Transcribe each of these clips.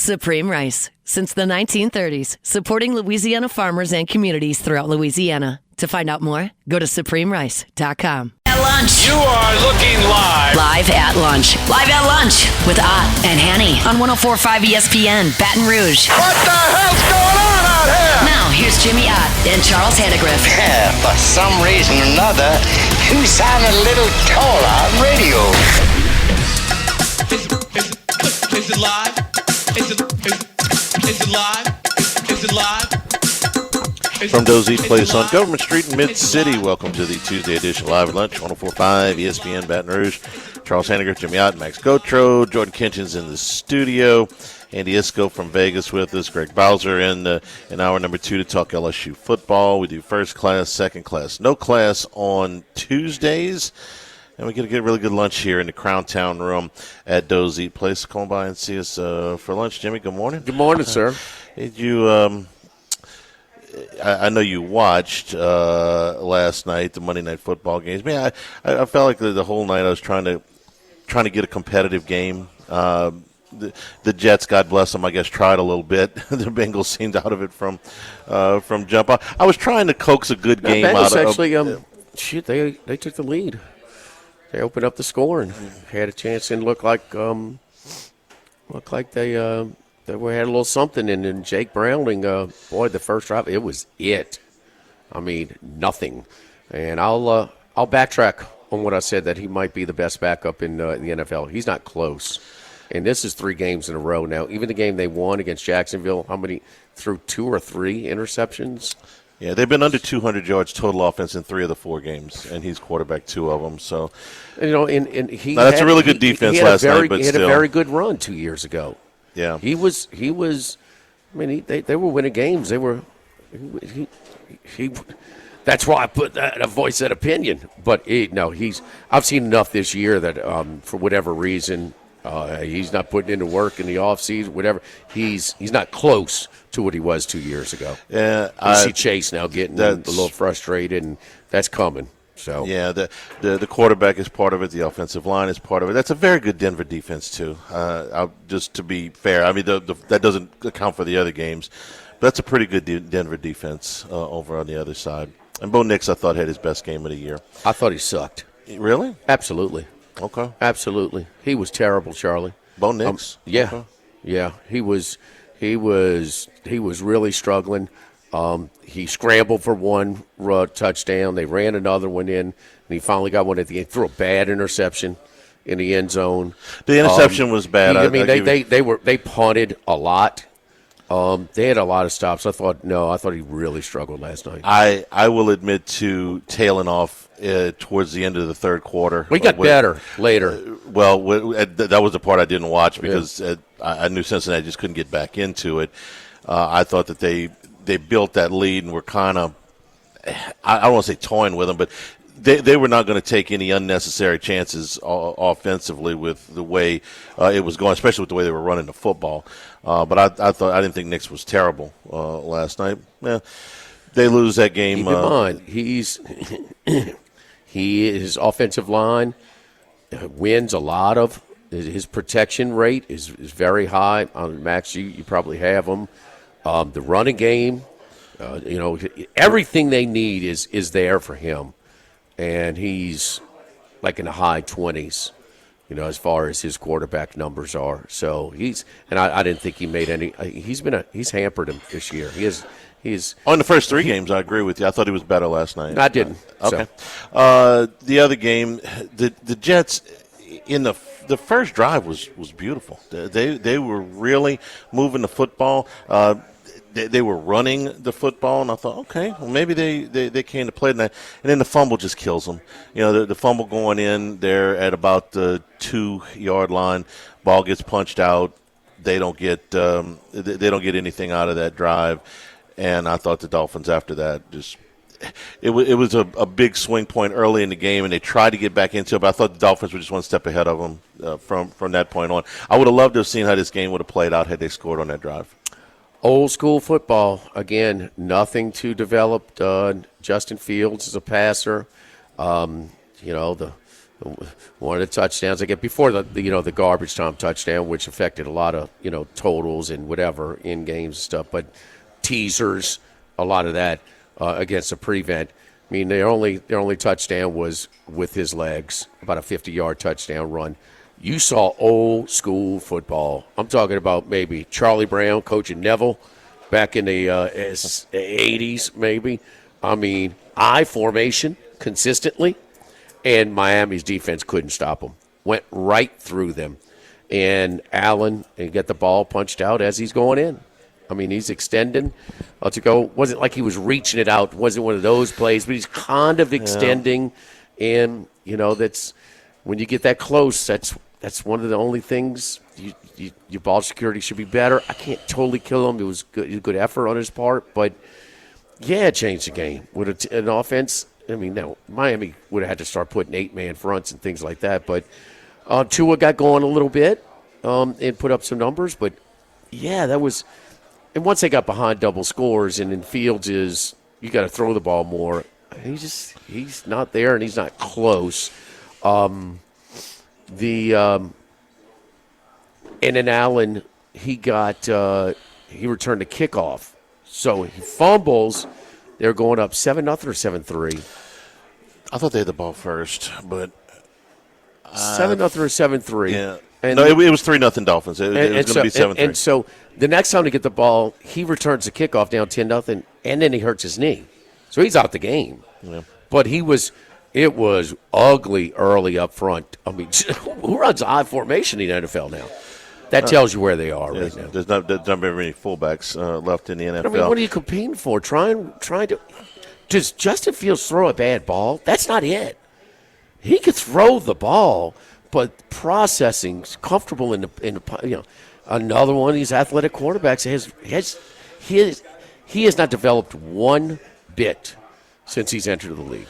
Supreme Rice. Since the 1930s, supporting Louisiana farmers and communities throughout Louisiana. To find out more, go to supremerice.com. At lunch. You are looking live. Live at lunch. Live at lunch with Ott and Hanny on 104.5 ESPN, Baton Rouge. What the hell's going on out here? Now, here's Jimmy Ott and Charles Hannegriff. For some reason or another, you sound a little taller on radio. Is it live? Is it live? Is it live? From Dozy Place on Government Street in Mid-City, welcome to the Tuesday edition Live at Lunch, 104.5 ESPN Baton Rouge. Charles Hannegriff, Jimmy Ott, Max Gotro, Jordan Kitchens in the studio, Andy Isco from Vegas with us, Greg Bowser in hour number 2 to talk LSU football. We do first class, second class, no class on Tuesdays. And we get a really good lunch here in the Crown Town room at Dozy Place. Come by and see us for lunch. Jimmy, good morning. Good morning, sir. Did you I know you watched last night the Monday Night Football games. Man, I felt like the whole night I was trying to get a competitive game. The Jets, God bless them, I guess tried a little bit. The Bengals seemed out of it from jump. I was trying to coax a good game out of. Actually, they took the lead. They opened up the score and had a chance and looked like they. They had a little something, and then Jake Browning, boy, the first drive, it was it. I mean, nothing. And I'll backtrack on what I said, that he might be the best backup in the NFL. He's not close. And this is 3 games in a row now. Even the game they won against Jacksonville, how many, threw 2 or 3 interceptions? Yeah, they've been under 200 yards total offense in 3 of the 4 games, and he's quarterbacked 2 of them. So, and he that's a really good defense last night, but he had still. a very good run 2 years ago. Yeah, he was. I mean, they were winning games. They were. He. That's why I put that a voice that opinion. But I've seen enough this year that for whatever reason he's not putting into work in the offseason. Whatever, he's not close to what he was 2 years ago. Yeah, you see Chase now getting a little frustrated, and that's coming. So yeah, the quarterback is part of it. The offensive line is part of it. That's a very good Denver defense too. Just to be fair, I mean that doesn't account for the other games, but that's a pretty good Denver defense over on the other side. And Bo Nix, I thought, had his best game of the year. I thought he sucked. Really? Absolutely. Okay. Absolutely. He was terrible, Charlie. Bo Nix. Yeah. Okay. Yeah. He was really struggling. He scrambled for one touchdown. They ran another one in, and he finally got one at the end. Threw a bad interception in the end zone. The interception was bad. They punted a lot. They had a lot of stops. I thought he really struggled last night. I will admit to tailing off towards the end of the third quarter. We got better later. That was the part I didn't watch because I knew Cincinnati just couldn't get back into it. I thought that they built that lead and were kind of, I don't want to say toying with them, but they were not going to take any unnecessary chances offensively with the way it was going, especially with the way they were running the football. But I didn't think Nix was terrible last night. They lose that game. Keep in mind, his offensive line wins a lot of. His protection rate is very high. Max, you probably have him. The running game, everything they need is there for him, and he's like in the high 20s, as far as his quarterback numbers are. So I didn't think he made any. He's hampered him this year. He's on the first 3 games. I agree with you. I thought he was better last night. I didn't. Okay. So. The other game, the Jets in the first drive was beautiful. They were really moving the football. They were running the football, and I thought, okay, well, maybe they came to play tonight. And then the fumble just kills them. The fumble going in there at about the 2-yard line, ball gets punched out. They don't get anything out of that drive. And I thought the Dolphins after that just it was a big swing point early in the game, and they tried to get back into it, but I thought the Dolphins were just one step ahead of them from that point on. I would have loved to have seen how this game would have played out had they scored on that drive. Old school football, again, nothing to develop. Justin Fields is a passer. The One of the touchdowns again before the garbage time touchdown, which affected a lot of totals and whatever in games and stuff, but teasers, a lot of that against a prevent. I mean, their only touchdown was with his legs, about a 50-yard touchdown run. You saw old school football. I'm talking about maybe Charlie Brown coaching Neville back in the 80s, maybe. I mean, I formation consistently, and Miami's defense couldn't stop them. Went right through them. And Allen got the ball punched out as he's going in. I mean, he's extending to go. Wasn't like he was reaching it out. Wasn't one of those plays, but he's kind of extending. And, that's when you get that close, that's one of the only things. Your ball security should be better. I can't totally kill him. It was good effort on his part. But, yeah, it changed the game. With an offense, I mean, now Miami would have had to start putting 8-man fronts and things like that. But Tua got going a little bit and put up some numbers. But, yeah, that was – and once they got behind double scores and in Fields you got to throw the ball more, he's not there and he's not close. And then Allen, he returned a kickoff. So he fumbles. They're going up 7-0 or 7-3. I thought they had the ball first, but 7-0 or 7-3. Yeah. And no, it was 3-0 Dolphins. It was going to be 7-3. And so the next time to get the ball, he returns the kickoff down 10-0, and then he hurts his knee. So he's out the game. Yeah. But it was ugly early up front. I mean, who runs I formation in the NFL now? That tells you where they are right now. There's not very many fullbacks left in the NFL. I mean, what are you competing for? Trying to – does Justin Fields throw a bad ball? That's not it. He could throw the ball, but processing's comfortable in the another one of these athletic quarterbacks he has not developed one bit since he's entered the league.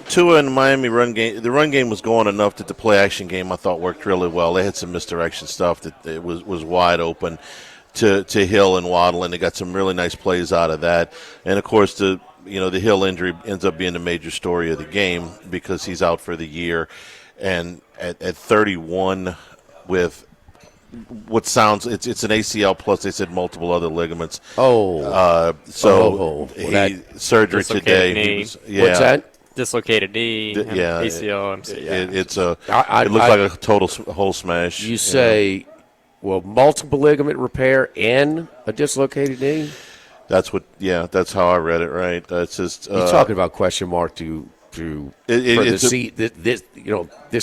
Tua in the Miami run game, the run game was going enough that the play action game I thought worked really well. They had some misdirection stuff that it was wide open to Hill and Waddle, and they got some really nice plays out of that. And of course the Hill injury ends up being the major story of the game because he's out for the year. And at 31 with what sounds it's an ACL plus they said multiple other ligaments. Surgery today. What's that? Dislocated knee, ACL, MCL. It looks like a total whole smash. You say, multiple ligament repair and a dislocated knee? That's how I read it, right? It's just you're talking about question mark this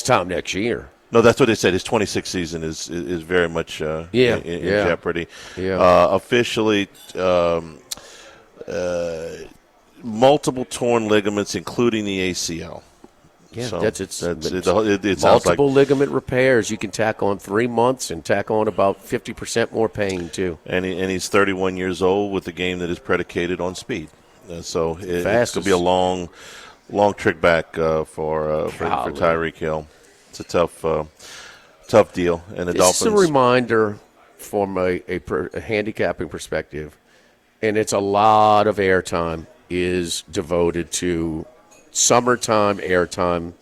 time next year. No, that's what they said. His 26th season is very much in jeopardy. Yeah. Officially, multiple torn ligaments, including the ACL. Yeah, so it sounds multiple like, ligament repairs. You can tack on 3 months and tack on about 50% more pain too. And he's 31 years old with a game that is predicated on speed. So it's going to be a long trick back for Tyreek Hill. It's a tough deal. And the Dolphins. It's a reminder from a handicapping perspective, and it's a lot of airtime is devoted to summertime airtime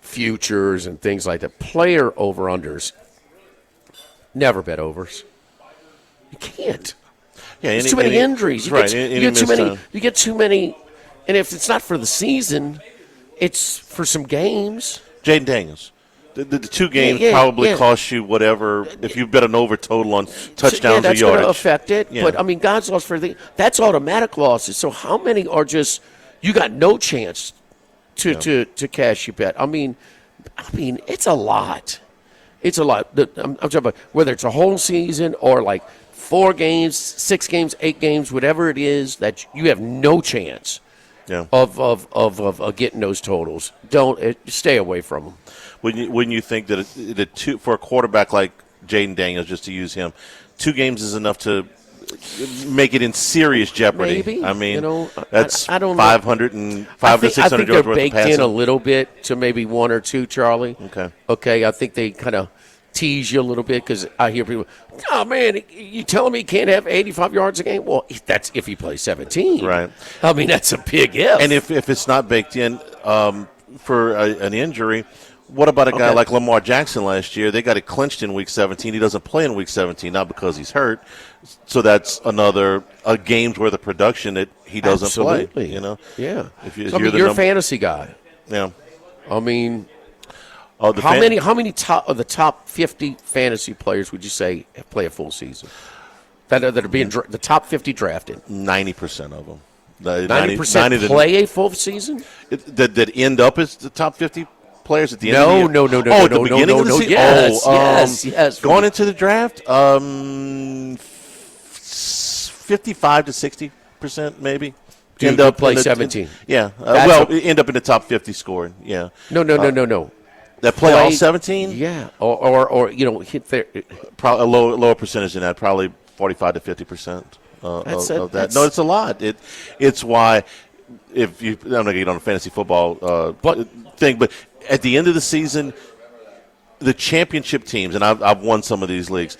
futures and things like that. Player over-unders. Never bet overs. You can't. Yeah, There's too many injuries. You get too many. And if it's not for the season, it's for some games. Jaden Daniels. The two games probably cost you whatever if you bet an over total on touchdowns or that's yardage. That's going to affect it. Yeah. But, I mean, God's lost for that's automatic losses. So how many are just you got no chance to cash your bet? I mean, it's a lot. It's a lot. I'm talking about whether it's a whole season or like 4 games, 6 games, 8 games, whatever it is that you have no chance of getting those totals. Don't stay away from them. Wouldn't you think that for a quarterback like Jaden Daniels, just to use him, 2 games is enough to make it in serious jeopardy? Maybe. I mean, that's I don't 500 and 500 to 600 yards worth of passing. I think they're baked in a little bit to maybe 1 or 2, Charlie. Okay. I think they kind of tease you a little bit because I hear people, oh, man, you telling me he can't have 85 yards a game? Well, that's if he plays 17. Right. I mean, that's a big if. And if it's not baked in for an injury, What about a guy like Lamar Jackson last year? They got it clinched in Week 17. He doesn't play in Week 17, not because he's hurt. So that's a game's worth of production that he doesn't play. You know? Yeah. You're a fantasy guy. Yeah. I mean, how many of the top 50 fantasy players would you say play a full season? That are being the top 50 drafted. 90% of them. 90% play a full season? That end up as the top 50 players at the end of the year? No. At the beginning of the season? Yes. Going into the draft, 55 to 60% maybe. End up play 17. End up in the top 50 scoring. Yeah. No. That play all 17? Yeah. Or hit their probably a lower percentage than that, probably 45 to 50%. Of that. No, it's a lot. It's why I'm not going to get on a fantasy football thing, but at the end of the season, the championship teams, and I've won some of these leagues,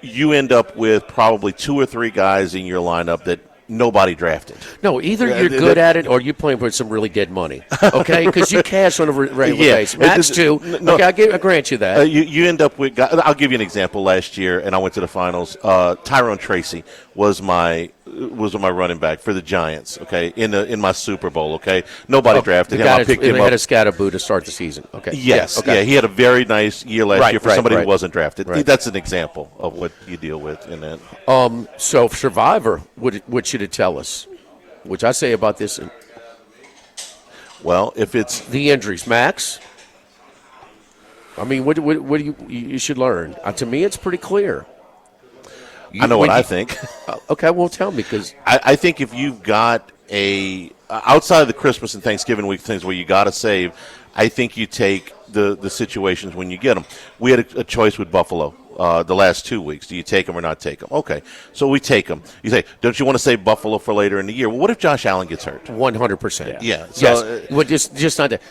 you end up with probably 2 or 3 guys in your lineup that nobody drafted. No, either you're good at it or you're playing with some really dead money. Okay, because you cash on a regular basis. Max too. No, okay, I grant you that. You end up with. I'll give you an example. Last year, and I went to the finals. Tyrone Tracy was my running back for the Giants. Okay, in my Super Bowl. Okay, nobody drafted him. I picked him up. Had a scatterboo to start the season. Okay. Yes. Okay. Yeah, he had a very nice year last year for somebody who wasn't drafted. Right. That's an example of what you deal with in that. So Survivor, what should it tell us? Which I say about this. Well, if it's the injuries, Max. I mean, what do you should learn? To me, it's pretty clear. I know what I think. Okay, well, tell me, because I think if you've got outside of the Christmas and Thanksgiving week things where you got to save, I think you take the situations when you get them. We had a choice with Buffalo the last 2 weeks. Do you take them or not take them? Okay, so we take them. You say, don't you want to save Buffalo for later in the year? Well, what if Josh Allen gets hurt? 100%. Yeah. So, well, just not that.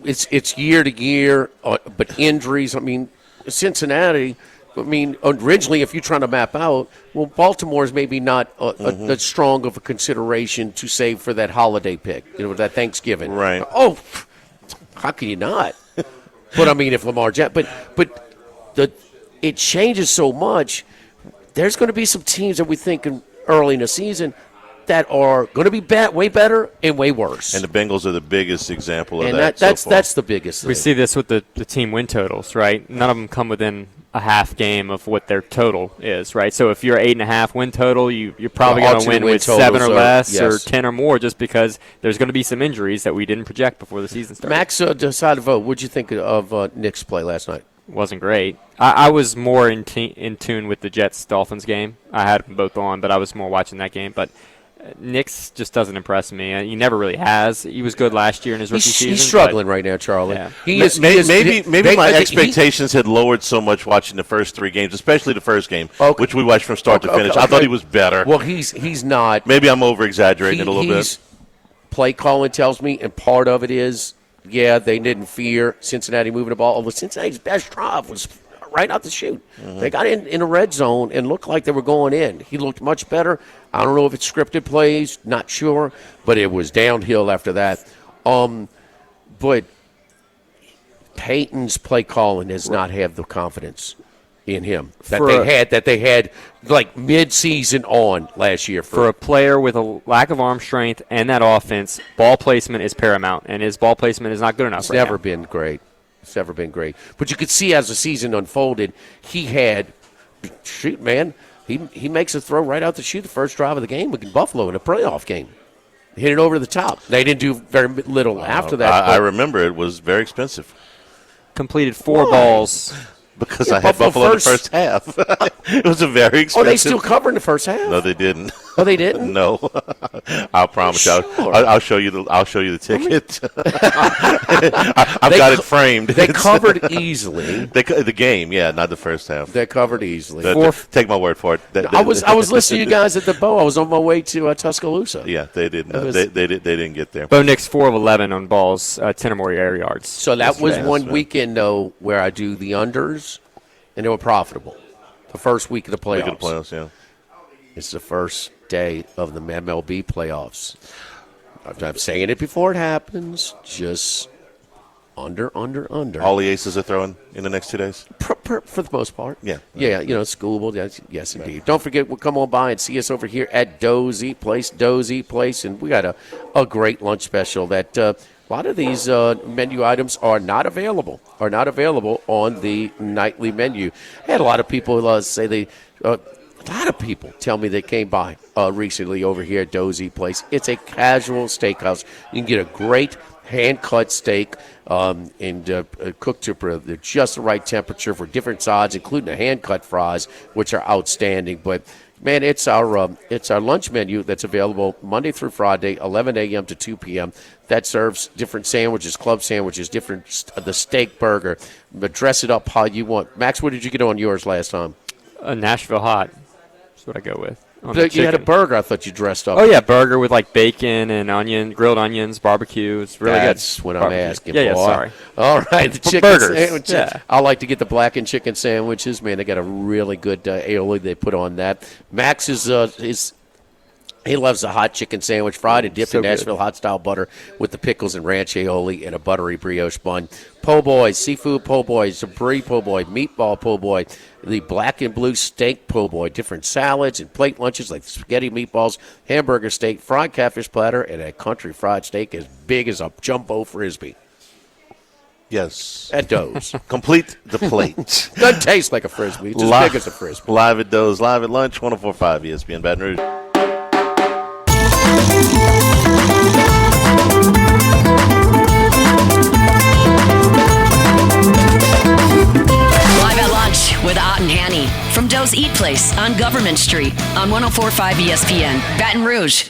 It's year to year, but injuries. I mean, Cincinnati. I mean, originally, if you're trying to map out, well, Baltimore is maybe not that strong of a consideration to save for that holiday pick, that Thanksgiving. Right. Oh, how can you not? But I mean, if Lamar Jackson, but it changes so much. There's going to be some teams that we think early in the season that are going to be way better and way worse. And the Bengals are the biggest example of and that. That's the biggest thing. We see this with the team win totals, right? None of them come within a half game of what their total is, right? So if you're 8.5 win total, you're probably going to win with 7 or less or 10 or more, just because there's going to be some injuries that we didn't project before the season started. Max decided to vote. What did you think of Nick's play last night? Wasn't great. I was more in tune with the Jets-Dolphins game. I had them both on, but I was more watching that game. But Nick's just doesn't impress me. He never really has. He was good last year in his rookie season. He's struggling right now, Charlie. Yeah. Maybe my expectations had lowered so much watching the first 3 games, especially the first game, which we watched from start to finish. I thought he was better. Well, he's not. Maybe I'm over-exaggerating it a little bit. Play calling tells me, and part of it is, they didn't fear Cincinnati moving the ball. Well, Cincinnati's best drive was right out the chute. Mm-hmm. They got in a red zone and looked like they were going in. He looked much better. I don't know if it's scripted plays, not sure, but it was downhill after that. But Peyton's play calling does not have the confidence in him that they had like mid-season on last year. For a player with a lack of arm strength and that offense, ball placement is paramount, and his ball placement is not good enough. It's never been great. It's never been great. But you could see as the season unfolded, he had – shoot, man, he makes a throw right out the chute the first drive of the game against Buffalo in a playoff game. Hit it over the top. They didn't do very little after that. I remember it was very expensive. Completed 4 balls. Because I had Buffalo in the first half. It was a very expensive. Oh, they still covered in the first half? No, they didn't. Oh, they didn't? No. I'll promise you. I'll show you the ticket. I've got it framed. They covered easily. The game, not the first half. They covered easily. Take my word for it. I was listening to you guys at the Bow. I was on my way to Tuscaloosa. Yeah, they didn't. They didn't get there. Bo Nick's 4 of 11 on balls, 10 or more air yards. So that was one weekend though where I do the unders. And they were profitable. The first week of the playoffs. It's the first day of the MLB playoffs. I'm saying it before it happens. Just Under. All the aces are throwing in the next 2 days? For the most part. Yeah. Yeah, schoolable. Yes, indeed. Don't forget, we'll come on by and see us over here at Dozy Place, and we got a great lunch special that a lot of these menu items are not available on the nightly menu. I had a lot of people say they a lot of people tell me they came by recently over here at Dozy Place. It's a casual steakhouse. You can get a great hand-cut steak and cooked to just the right temperature for different sides, including the hand-cut fries, which are outstanding. But, man, it's our lunch menu that's available Monday through Friday, 11 a.m. to 2 p.m. That serves different sandwiches, club sandwiches, the steak burger. But dress it up how you want. Max, what did you get on yours last time? A Nashville hot. That's what I go with. You had a burger. I thought you dressed up. Oh, yeah, burger with like bacon and grilled onions, barbecue. It's really good. That's what I'm asking. Yeah, sorry. All right, the chicken burgers. Sandwich. Yeah. I like to get the blackened chicken sandwiches. Man, they got a really good aioli they put on that. Max he loves the hot chicken sandwich, fried and dipped in Nashville hot style butter with the pickles and ranch aioli and a buttery brioche bun. Po' boy, seafood po' boy, zabri po' boy, meatball po' boy, the black and blue steak po' boy, different salads and plate lunches like spaghetti meatballs, hamburger steak, fried catfish platter, and a country fried steak as big as a jumbo Frisbee. Yes. At Doe's. Complete the plate. Doesn't taste like a Frisbee. It's as big as a Frisbee. Live at Doe's, live at lunch, 104.5 ESPN Baton Rouge. Live at lunch with Ott and Hanny from Doe's Eat Place on Government Street on 104.5 ESPN, Baton Rouge.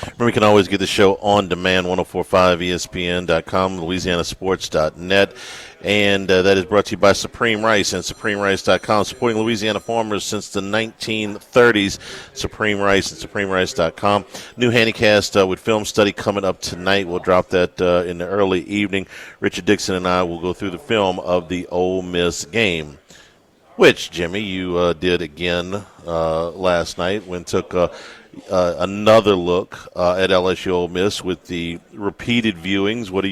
Remember, you can always get the show on demand, 1045ESPN.com, LouisianaSports.net. And that is brought to you by Supreme Rice and SupremeRice.com, supporting Louisiana farmers since the 1930s. Supreme Rice and SupremeRice.com. New Handycast with film study coming up tonight. We'll drop that in the early evening. Richard Dixon and I will go through the film of the Ole Miss game, which, Jimmy, you did again last night when took another look at LSU Ole Miss with the repeated viewings. What are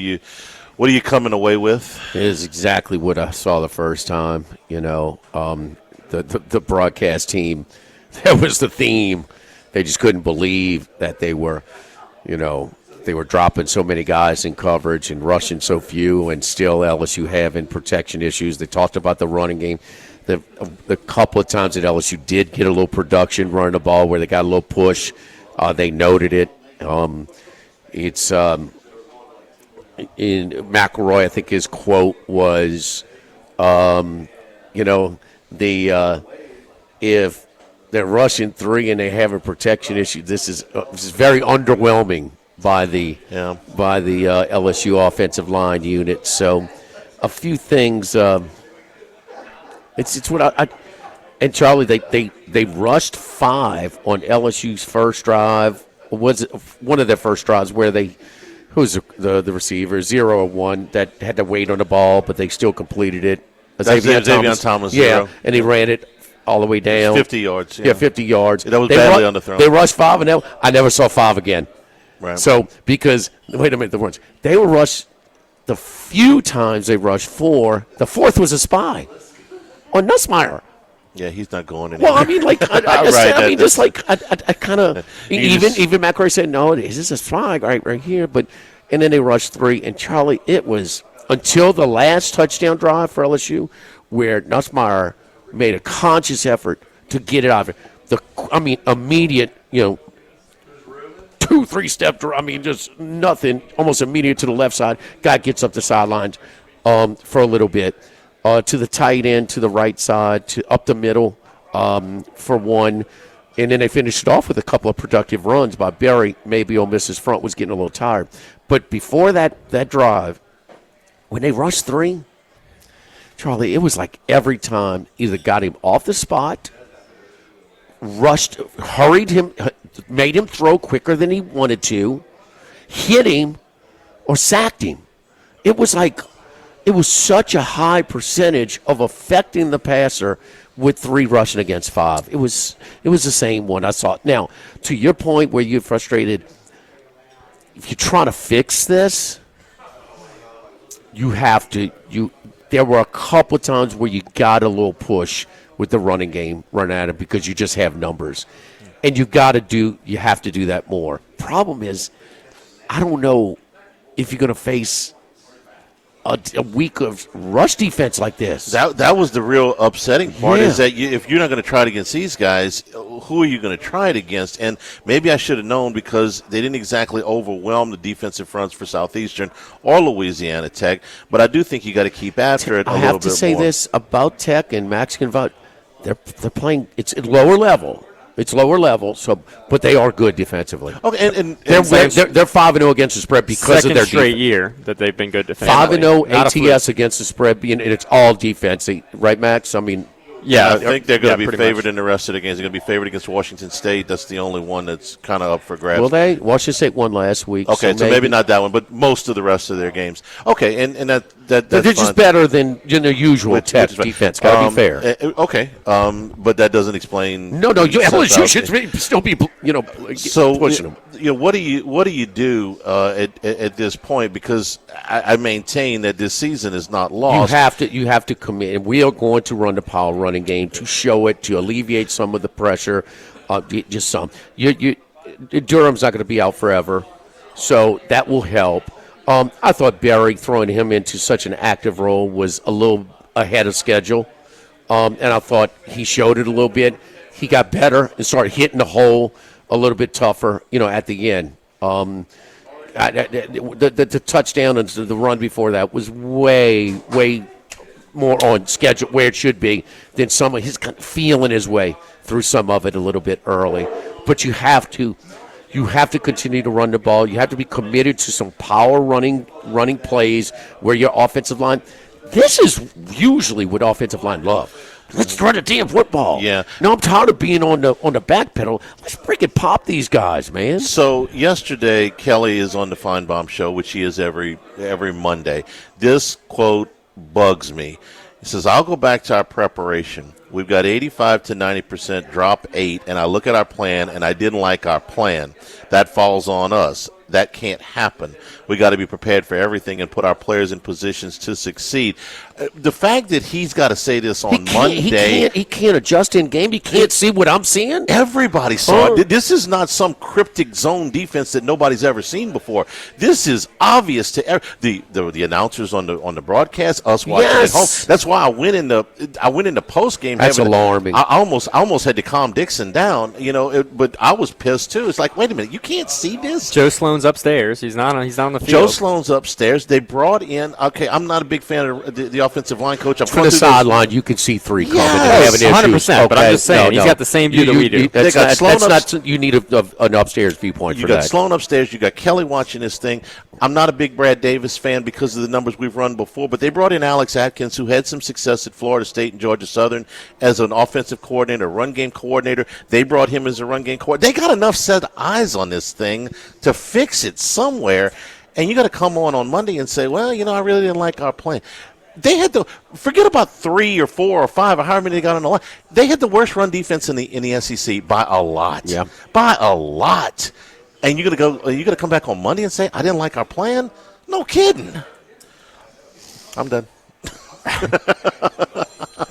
you coming away with? It is exactly what I saw the first time. The broadcast team, that was the theme. They just couldn't believe that they were dropping so many guys in coverage and rushing so few, and still LSU having protection issues. They talked about the running game. The couple of times that LSU did get a little production running the ball where they got a little push, they noted it. In McElroy, I think his quote was, if they're rushing three and they have a protection issue, this is very underwhelming by the LSU offensive line unit. So, a few things. It's what I and Charlie, they rushed 5 on LSU's first drive. Was it one of their first drives where who's the receiver, 0-1, that had to wait on the ball, but they still completed it. Xavier Thomas, yeah, and he ran it all the way down. 50 yards. Yeah, 50 yards. That was badly underthrown. They rushed 5, and I never saw 5 again. Right. So, because, wait a minute, they were rushed the few times they rushed 4. The 4th was a spy on Nussmeier. Yeah, he's not going anywhere. Well, I mean, like, I kind of, even McElroy said, no, is this a flag right here? But, and then they rushed 3. And, Charlie, it was until the last touchdown drive for LSU where Nussmeier made a conscious effort to get it out of it. Immediate, 2-3 step, just nothing, almost immediate to the left side. Guy gets up the sidelines for a little bit. To the tight end, to the right side, to up the middle for one. And then they finished it off with a couple of productive runs by Berry. Maybe Ole Miss's front was getting a little tired. But before that drive, when they rushed 3, Charlie, it was like every time either got him off the spot, hurried him, made him throw quicker than he wanted to, hit him, or sacked him. It was such a high percentage of affecting the passer with 3 rushing against 5. It was the same one I saw. Now, to your point where you're frustrated, if you're trying to fix this, you have to there were a couple of times where you got a little push with the running game, run at it, because you just have numbers. And you have to do that more. Problem is, I don't know if you're going to face a week of rush defense like this. That was the real upsetting part, is that if you're not going to try it against these guys, who are you going to try it against? And maybe I should have known, because they didn't exactly overwhelm the defensive fronts for Southeastern or Louisiana Tech, but I do think you got to keep after it a little bit more. I have to say this about Tech, and Max can vouch, they're playing, it's lower level. It's lower level, but they are good defensively. Okay, and they're 5-0 against the spread because of their straight defense. year that they've been good defensively. 5-0 ATS against the spread, and it's all defense, right, Max? I mean, I think they're going to be favored in the rest of the games. They're going to be favored against Washington State. That's the only one that's kind of up for grabs. Will they? Washington State won last week. Okay, so maybe not that one, but most of the rest of their games. Okay, and that's they're just better than their usual Tech defense. Got to be fair. Okay, but that doesn't explain. No, you should still be pushing them. What do you do at this point? Because I maintain that this season is not lost. You have to commit, and we are going to run the power running game to show it, to alleviate some of the pressure. Just some. Durham's not going to be out forever, so that will help. I thought Barry throwing him into such an active role was a little ahead of schedule, and I thought he showed it a little bit. He got better and started hitting the hole a little bit tougher, at the end. The touchdown and the run before that was way more on schedule where it should be than some of his kind of feeling his way through some of it a little bit early. But you have to continue to run the ball. You have to be committed to some power running plays where your offensive line. This is usually what offensive line love. Let's run a damn football. Yeah. No, I'm tired of being on the back pedal. Let's freaking pop these guys, man. So yesterday, Kelly is on the Feinbaum Show, which he is every Monday. This quote bugs me. He says, "I'll go back to our preparation. We've got 85 to 90% drop 8, and I look at our plan, and I didn't like our plan. That falls on us. That can't happen. We got to be prepared for everything and put our players in positions to succeed." The fact that he's got to say this on Monday. He can't adjust in game. He can't see what I'm seeing. Everybody saw it. This is not some cryptic zone defense that nobody's ever seen before. This is obvious to the announcers on the broadcast, us watching at home. That's why I went in the post game. That's alarming. I almost had to calm Dixon down, but I was pissed too. It's like, wait a minute, you can't see this? Joe Sloan's upstairs. He's not on the field. Joe Sloan's upstairs. They brought in. Okay, I'm not a big fan of the offensive line coach. From the sideline, you can see 3 coming. Yes, 100%. But I'm just saying, he's got the same view that we do. You need an upstairs viewpoint for that. You got Sloan upstairs. You got Kelly watching this thing. I'm not a big Brad Davis fan because of the numbers we've run before, but they brought in Alex Atkins, who had some success at Florida State and Georgia Southern as an offensive coordinator, run game coordinator. They brought him as a run game coordinator. They got enough set eyes on this thing to fix it somewhere, and you got to come on Monday and say, well, I really didn't like our plan. They had forget about 3 or 4 or 5 or however many they got on the line. They had the worst run defense in the SEC by a lot. Yeah. By a lot. And you're gonna come back on Monday and say, I didn't like our plan? No kidding. I'm done.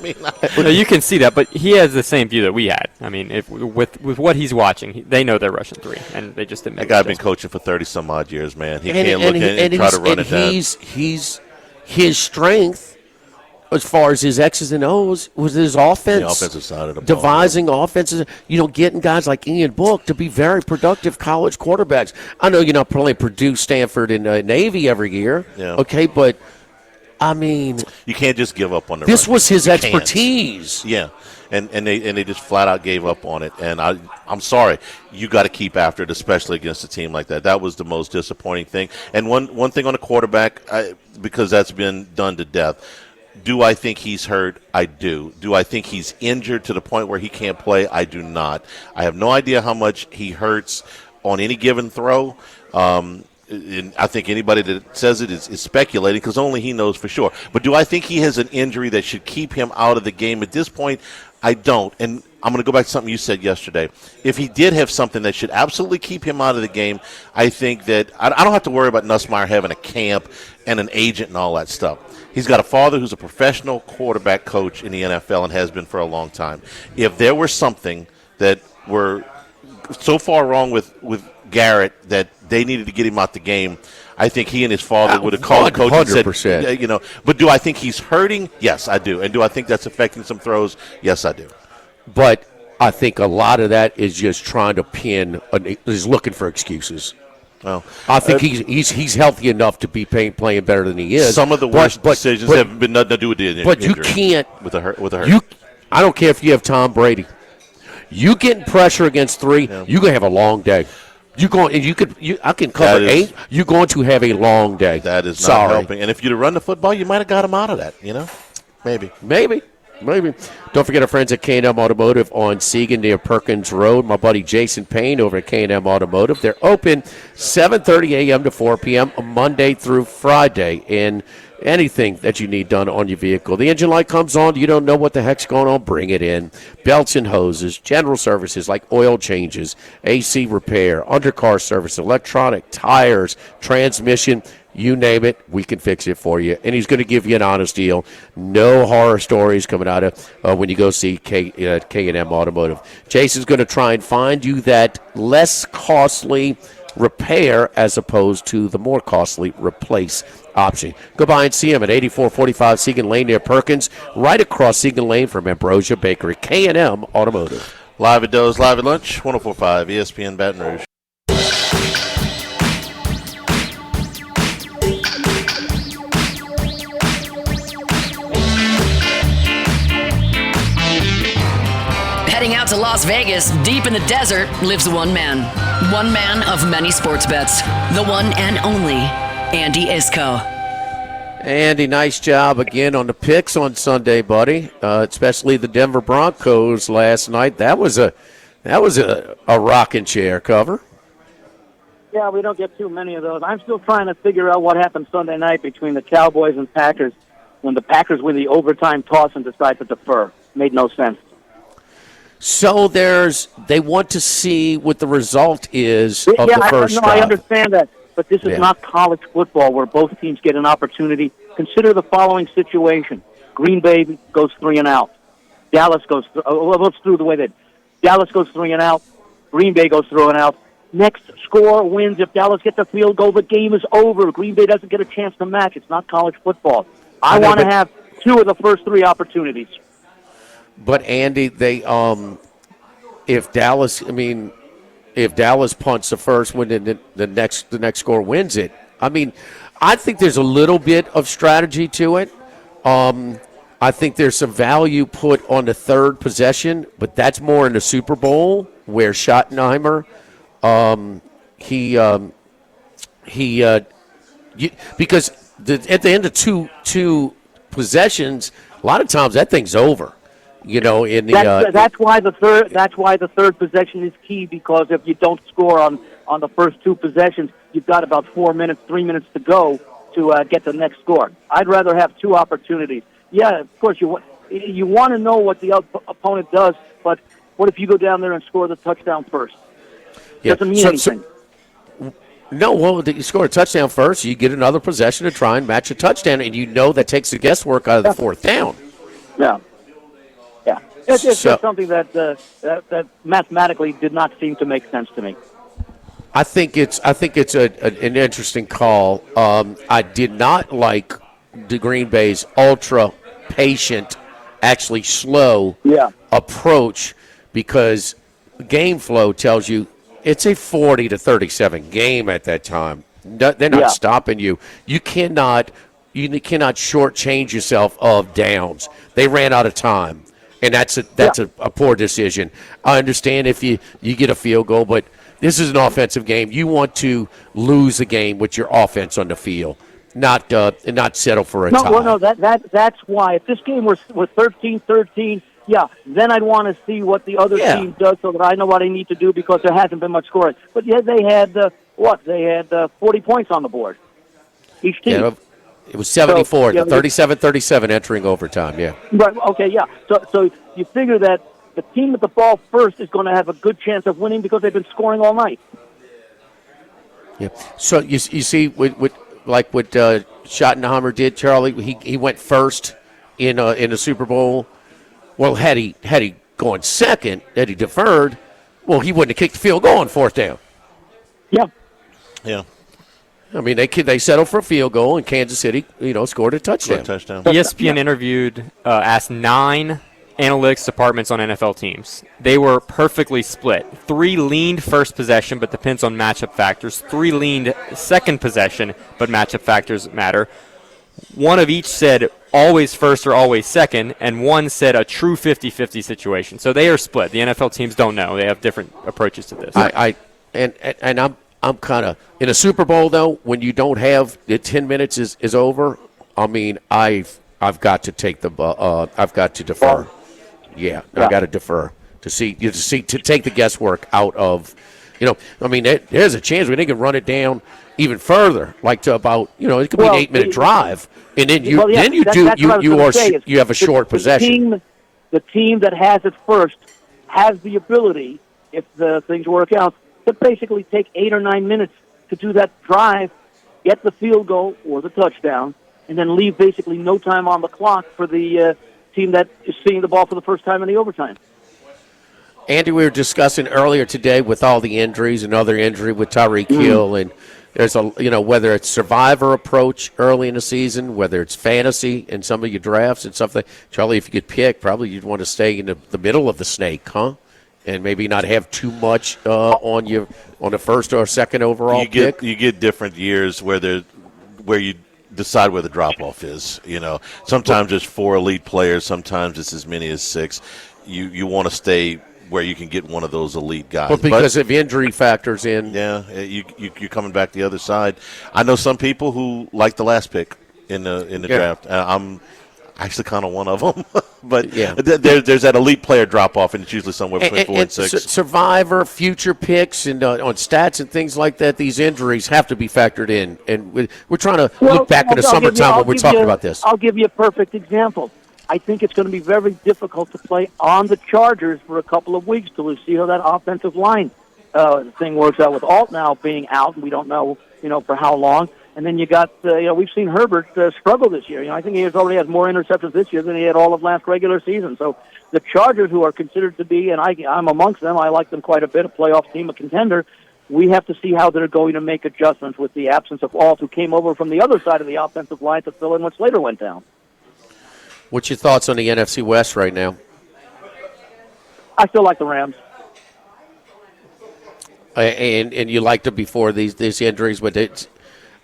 You can see that, but he has the same view that we had. I mean, with what he's watching, they know they're rushing 3, and they just didn't. That guy's been coaching for 30-some-odd years, man. He can't look in and try to run it down. His strength, as far as his X's and O's, was his offense. The offensive side of the ball. Devising offenses, getting guys like Ian Book to be very productive college quarterbacks. I know you're not playing Purdue, Stanford, and Navy every year. Yeah. Okay, but I mean, you can't just give up on the This run. was his expertise. Yeah. And they just flat out gave up on it. And I'm sorry, you got to keep after it, especially against a team like that. That was the most disappointing thing. And one thing on the quarterback, because that's been done to death. Do I think he's hurt? I do. Do I think he's injured to the point where he can't play? I do not. I have no idea how much he hurts on any given throw. And I think anybody that says it is speculating because only he knows for sure. But do I think he has an injury that should keep him out of the game at this point? I don't. And I'm going to go back to something you said yesterday. If he did have something that should absolutely keep him out of the game, I think that I don't have to worry about Nussmeier having a camp and an agent and all that stuff. He's got a father who's a professional quarterback coach in the NFL and has been for a long time. If there were something that were so far wrong with Garrett that they needed to get him out the game, I think he and his father would have called the coach and said, you know. But do I think he's hurting? Yes, I do. And do I think that's affecting some throws? Yes, I do. But I think a lot of that is just trying to is looking for excuses. Well, I think he's healthy enough to be playing better than he is. Some of the worst decisions have been nothing to do with the injury. But you can't with a hurt. I don't care if you have Tom Brady. You getting pressure against 3, you're gonna have a long day. I can cover 8. You're going to have a long day. That is not helping. And if you'd have run the football, you might have got him out of that. You know, maybe. Don't forget our friends at K&M Automotive on Siegen near Perkins Road. My buddy Jason Payne over at K&M Automotive. They're open 7:30 a.m. to 4 p.m. Monday through Friday. And anything that you need done on your vehicle. The engine light comes on, you don't know what the heck's going on, bring it in. Belts and hoses, general services like oil changes, AC repair, undercar service, electronic, tires, transmission, you name it, we can fix it for you. And he's going to give you an honest deal. No horror stories coming out of when you go see K&M Automotive. Jason's going to try and find you that less costly repair as opposed to the more costly replace option. Go by and see him at 8445 Siegen Lane near Perkins, right across Siegen Lane from Ambrosia Bakery. K&M Automotive. Live at Doe's, live at lunch, 104.5 ESPN Baton Rouge. Heading out to Las Vegas, deep in the desert, lives one man. One man of many sports bets. The one and only Andy Isco. Andy, nice job again on the picks on Sunday, buddy. Especially the Denver Broncos last night. That was a rocking chair cover. Yeah, we don't get too many of those. I'm still trying to figure out what happened Sunday night between the Cowboys and Packers when the Packers win the overtime toss and decide to defer. Made no sense. So they want to see what the result is of the first drive. I understand that, but this is not college football where both teams get an opportunity. Consider the following situation. Green Bay goes 3 and out. Dallas goes let's do the way that Dallas goes 3 and out. Green Bay goes 3 and out. Next score wins. If Dallas gets a field goal, the game is over. Green Bay doesn't get a chance to match. It's not college football. I want to have 2 of the first 3 opportunities. But Andy, if Dallas punts the first one and the next score wins it, I think there's a little bit of strategy to it. I think there's some value put on the third possession, but that's more in the Super Bowl where Schottenheimer, because at the end of two possessions, a lot of times that thing's over. You know, that's why the third possession is key, because if you don't score on the first 2 possessions, you've got about 3 minutes to go to get the next score. I'd rather have 2 opportunities. Yeah, of course you want to know what the opponent does, but what if you go down there and score the touchdown first? Doesn't mean anything. You score a touchdown first, you get another possession to try and match a touchdown, and you know that takes the guesswork out of the fourth down. Yeah. It's just something that mathematically did not seem to make sense to me. I think it's an interesting call. I did not like the Green Bay's ultra patient, actually slow approach, because game flow tells you it's a 40-37 game at that time. They're not stopping you. You cannot shortchange yourself of downs. They ran out of time. And that's a poor decision. I understand if you get a field goal, but this is an offensive game. You want to lose the game with your offense on the field, not settle for a tie. No, that's why. If this game was 13-13, then I'd want to see what the other team does so that I know what I need to do, because there hasn't been much scoring. But they had 40 points on the board, each team. It was 74, So, 37-37 entering overtime, yeah. Right, okay, yeah. So you figure that the team with the ball first is going to have a good chance of winning because they've been scoring all night. Yeah. So you see what Schottenheimer did, Charlie. He went first in the Super Bowl. Well, had he gone second, had he deferred, well, he wouldn't have kicked the field goal on fourth down. Yeah. Yeah. I mean, they settled for a field goal, and Kansas City, scored a touchdown. ESPN asked 9 analytics departments on NFL teams. They were perfectly split. 3 leaned first possession, but depends on matchup factors. 3 leaned second possession, but matchup factors matter. 1 of each said always first or always second, and 1 said a true 50-50 situation. So they are split. The NFL teams don't know. They have different approaches to this. I'm kind of in a Super Bowl though. When you don't have the 10 minutes is over. I mean, I've got to take I've got to defer. Yeah, I got to defer to take the guesswork out of. I mean, there's a chance they can run it down even further, like to about it could be an 8-minute drive, and then you have a short possession. The team that has it first has the ability, if the things work out, to basically take 8 or 9 minutes to do that drive, get the field goal or the touchdown, and then leave basically no time on the clock for the team that is seeing the ball for the first time in the overtime. Andy, we were discussing earlier today with all the injuries, another injury with Tyreek Hill, and there's whether it's survivor approach early in the season, whether it's fantasy in some of your drafts and something. Charlie, if you could pick, probably you'd want to stay in the middle of the snake, huh? And maybe not have too much on the first or second overall pick. You get different years where you decide where the drop off is. Sometimes there's 4 elite players, sometimes it's as many as 6. You want to stay where you can get one of those elite guys. But because of injury factors in. Yeah, you're coming back the other side. I know some people who like the last pick in the draft. I'm actually kind of one of them. But there's that elite player drop off, and it's usually somewhere between 4 and 6. Survivor, future picks, and on stats and things like that, these injuries have to be factored in. And we're trying to look back in the summertime when we're talking about this. I'll give you a perfect example. I think it's going to be very difficult to play on the Chargers for a couple of weeks till we see how that offensive line thing works out, with Alt now being out, and we don't know, for how long. And then you got, we've seen Herbert struggle this year. I think he already has more interceptions this year than he had all of last regular season. So the Chargers, who are considered to be, and I'm amongst them, I like them quite a bit, a playoff team, a contender. We have to see how they're going to make adjustments with the absence of Alt, who came over from the other side of the offensive line to fill in when Slater went down. What's your thoughts on the NFC West right now? I still like the Rams. And you liked it before these injuries, but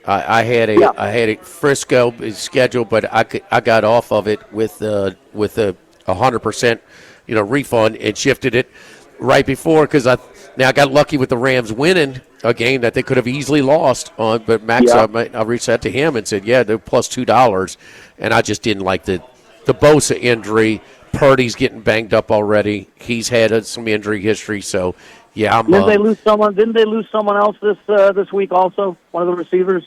I had a Frisco schedule, but I got off of it with a 100% refund and shifted it right before because I got lucky with the Rams winning a game that they could have easily lost on. But Max, I reached out to him and said, they're plus $2, and I just didn't like the Bosa injury. Purdy's getting banged up already. He's had some injury history, so. Yeah, Didn't they lose someone else this week also? One of the receivers.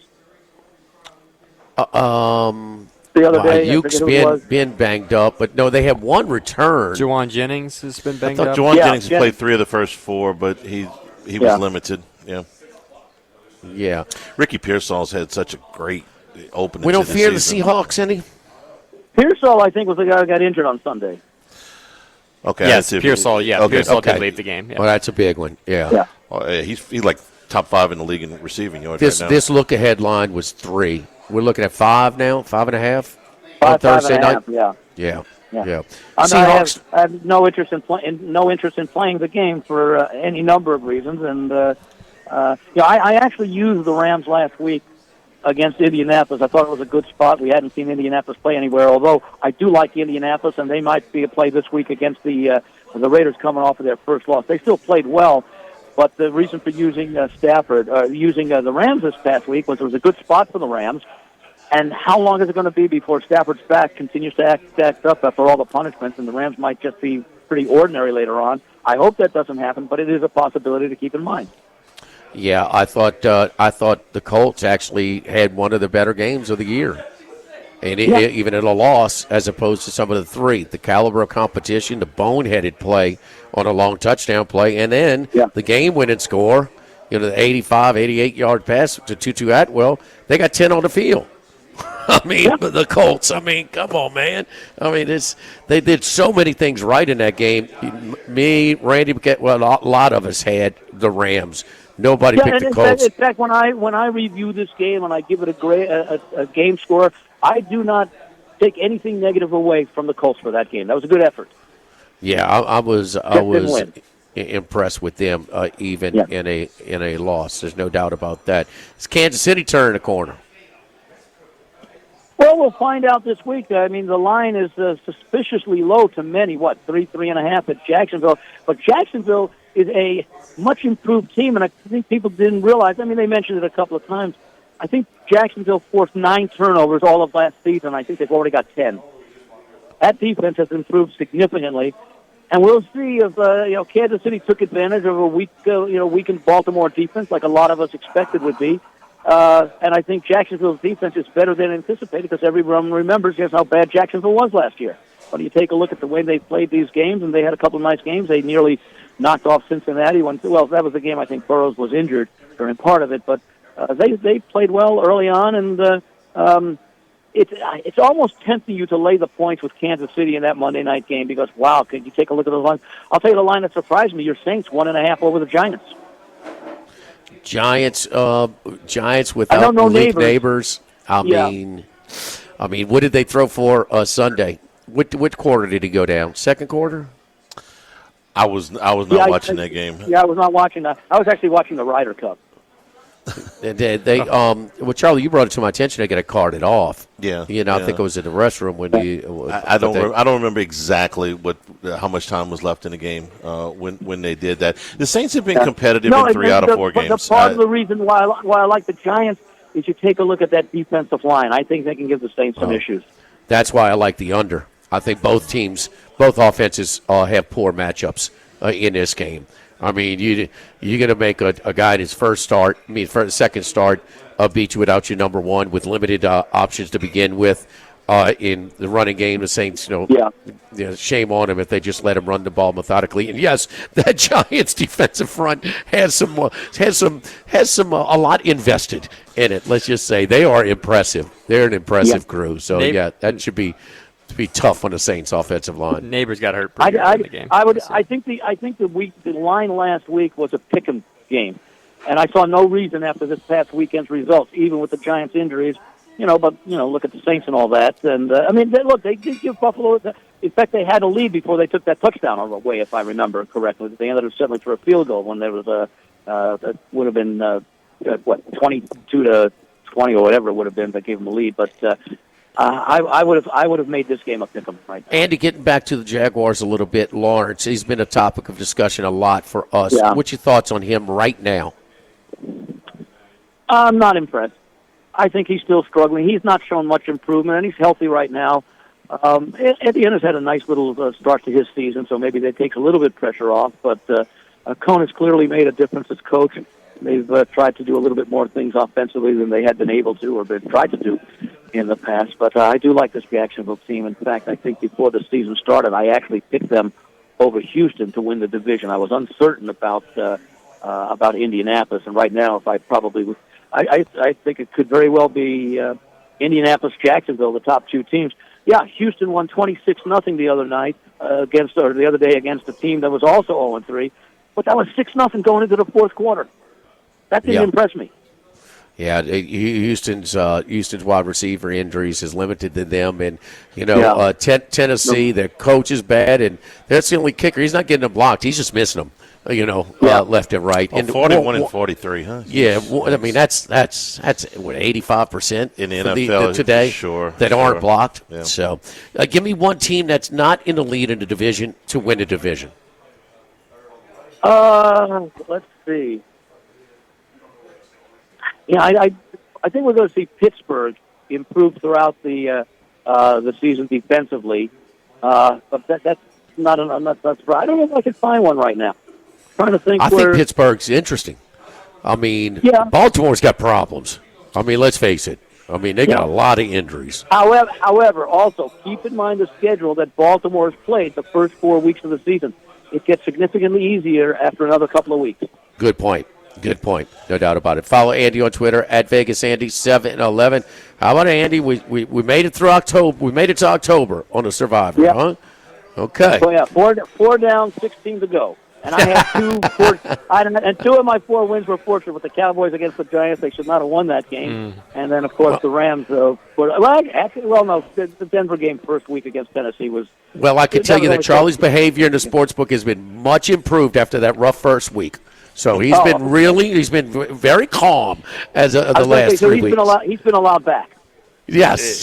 The other day, Ayuk's been banged up, but no, they have one return. Juwan Jennings has been banged up. Juwan Jennings has played 3 of the first 4, but he was limited. Yeah. Yeah. Ricky Pearsall's had such a great opening. We don't fear the Seahawks any. Pearsall, I think, was the guy who got injured on Sunday. Okay. Yes, Pearsall. Yeah, Pearsall did leave the game. Yeah. Well, that's a big one. Yeah. He's like top 5 in the league in receiving yards right now. This look-ahead line was 3. We're looking at 5 now, 5.5 on Thursday night. Yeah. Seahawks. I have no interest in playing the game for any number of reasons, and I actually used the Rams last week against Indianapolis. I thought it was a good spot. We hadn't seen Indianapolis play anywhere, although I do like Indianapolis, and they might be a play this week against the Raiders coming off of their first loss. They still played well, but the reason for using the Rams this past week was it was a good spot for the Rams. And how long is it going to be before Stafford's back continues to act stacked up after all the punishments, and the Rams might just be pretty ordinary later on? I hope that doesn't happen, but it is a possibility to keep in mind. Yeah, I thought the Colts actually had one of the better games of the year And even in a loss, as opposed to some of the three, the caliber of competition, the boneheaded play on a long touchdown play, and then the game-winning score, the 85, 88-yard pass to Tutu Atwell, they got 10 on the field. I mean, the Colts, come on, man. They did so many things right in that game. Me, Randy, a lot of us had the Rams. Nobody picked the Colts. In fact, when I review this game and I give it a game score, I do not take anything negative away from the Colts for that game. That was a good effort. Yeah, I was impressed with them even in a loss. There's no doubt about that. It's Kansas City turning the corner. Well, we'll find out this week. I mean, the line is suspiciously low to many. 3.5 at Jacksonville. But Jacksonville is a much improved team, and I think people didn't realize. I mean, they mentioned it a couple of times. I think Jacksonville forced 9 turnovers all of last season. I think they've already got 10. That defense has improved significantly, and we'll see if Kansas City took advantage of a weakened Baltimore defense, like a lot of us expected would be. And I think Jacksonville's defense is better than anticipated because everyone remembers just how bad Jacksonville was last year. But you take a look at the way they played these games, and they had a couple of nice games. They nearly knocked off Cincinnati. Well, that was the game I think Burrows was injured during part of it, but they played well early on, and it's almost tempting you to lay the points with Kansas City in that Monday night game because, wow, could you take a look at the line? I'll tell you the line that surprised me, your Saints 1.5 over the Giants. Giants without Malik Neighbors. I mean, what did they throw for Sunday? Which quarter did he go down? Second quarter? I was not watching that game. Yeah, I was not watching that. I was actually watching the Ryder Cup. Well, Charlie, you brought it to my attention. They got to cart it off. Yeah, I think it was in the restroom when I don't remember exactly how much time was left in the game when they did that. The Saints have been competitive in 3 out of 4 games. The part of the reason why I like the Giants is you take a look at that defensive line. I think they can give the Saints some issues. That's why I like the under. I think both offenses have poor matchups in this game. I mean, you're going to make a guy in his second start beat you without your number one with limited options to begin with in the running game. The Saints, shame on him if they just let him run the ball methodically. And yes, that Giants defensive front has a lot invested in it. Let's just say they are impressive. They're an impressive crew. So that should be tough on the Saints' offensive line. Neighbors got hurt pretty good in the game. I think the line last week was a pick'em game, and I saw no reason after this past weekend's results, even with the Giants' injuries. But look at the Saints and all that, and they did give Buffalo. In fact, they had a lead before they took that touchdown away, if I remember correctly. They ended up settling for a field goal when there was that would have been 22-20 or whatever it would have been that gave them the lead, but. I would have made this game a pick 'em right now. Andy, getting back to the Jaguars a little bit, Lawrence, he's been a topic of discussion a lot for us. Yeah. What's your thoughts on him right now? I'm not impressed. I think he's still struggling. He's not shown much improvement, and he's healthy right now. Etienne has had a nice little start to his season, so maybe that takes a little bit of pressure off. But Cohn has clearly made a difference as coach. They've tried to do a little bit more things offensively than they had been able to or been tried to do in the past. But I do like this Jacksonville team. In fact, I think before the season started, I actually picked them over Houston to win the division. I was uncertain about Indianapolis, and right now, if I probably I think it could very well be Indianapolis, Jacksonville, the top 2 teams. Yeah, Houston won 26-0 the other night the other day against a team that was also 0-3, but that was 6-0 going into the fourth quarter. That didn't impress me. Yeah, Houston's wide receiver injuries has limited them, and Tennessee, their coach is bad, and that's the only kicker. He's not getting them blocked; he's just missing them. Left and right. And 41 and 43, huh? Yeah, I mean that's what 85% in the NFL today that aren't blocked. Yeah. So, give me one team that's not in the lead in the division to win the division. Let's see. Yeah, I think we're going to see Pittsburgh improve throughout the season defensively, but that's not I don't know if I can find one right now. I'm trying to think. I think Pittsburgh's interesting. I mean, Baltimore's got problems. I mean, let's face it. I mean, they got a lot of injuries. However, also keep in mind the schedule that Baltimore has played the first 4 weeks of the season. It gets significantly easier after another couple of weeks. Good point. Good point. No doubt about it. Follow Andy on Twitter at VegasAndy711. How about Andy? We made it through October. We made it to October on the Survivor, huh? Okay. So yeah, four down, 16 to go. And I had and two of my 4 wins were fortunate with the Cowboys against the Giants. They should not have won that game. And then, of course, the Rams. The Denver game first week against Tennessee was. Well, I can tell you that Charlie's behavior in the sportsbook has been much improved after that rough first week. So he's been very calm as of the last 3 weeks. He's been allowed back. Yes.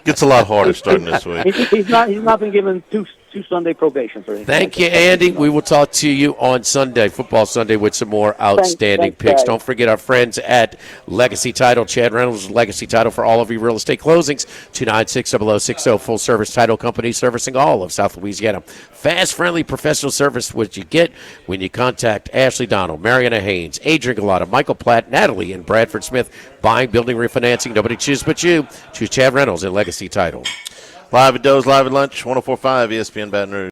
Gets a lot harder starting this week. He's not been given two Sunday probations or anything. Thank you, Andy. We will talk to you on Sunday, Football Sunday, with some more outstanding picks. Guys. Don't forget our friends at Legacy Title. Chad Reynolds, Legacy Title for all of your real estate closings. 296-0060, full-service title company servicing all of South Louisiana. Fast, friendly, professional service, what you get when you contact Ashley Donald, Mariana Haynes, Adrian Galata, Michael Platt, Natalie, and Bradford Smith. Buying, building, refinancing. Nobody chooses but you. Choose Chad Reynolds and Legacy Title. Live at Doe's, live at lunch, 104.5 ESPN Baton Rouge.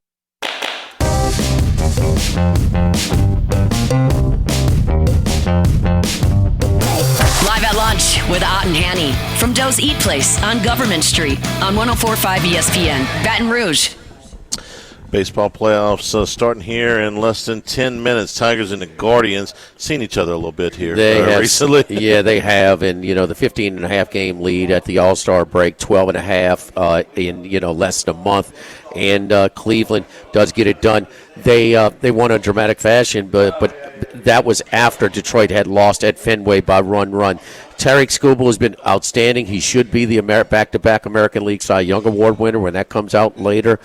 Live at lunch with Ott and Hanny from Doe's Eat Place on Government Street on 104.5 ESPN Baton Rouge. Baseball playoffs starting here in less than 10 minutes. Tigers and the Guardians seen each other a little bit here recently. Yeah, they have. And, the 15.5 game lead at the All-Star break, 12.5 in, less than a month. And Cleveland does get it done. They won in dramatic fashion, but that was after Detroit had lost at Fenway by run. Tariq Skubal has been outstanding. He should be the back-to-back American League Cy Young Award winner when that comes out later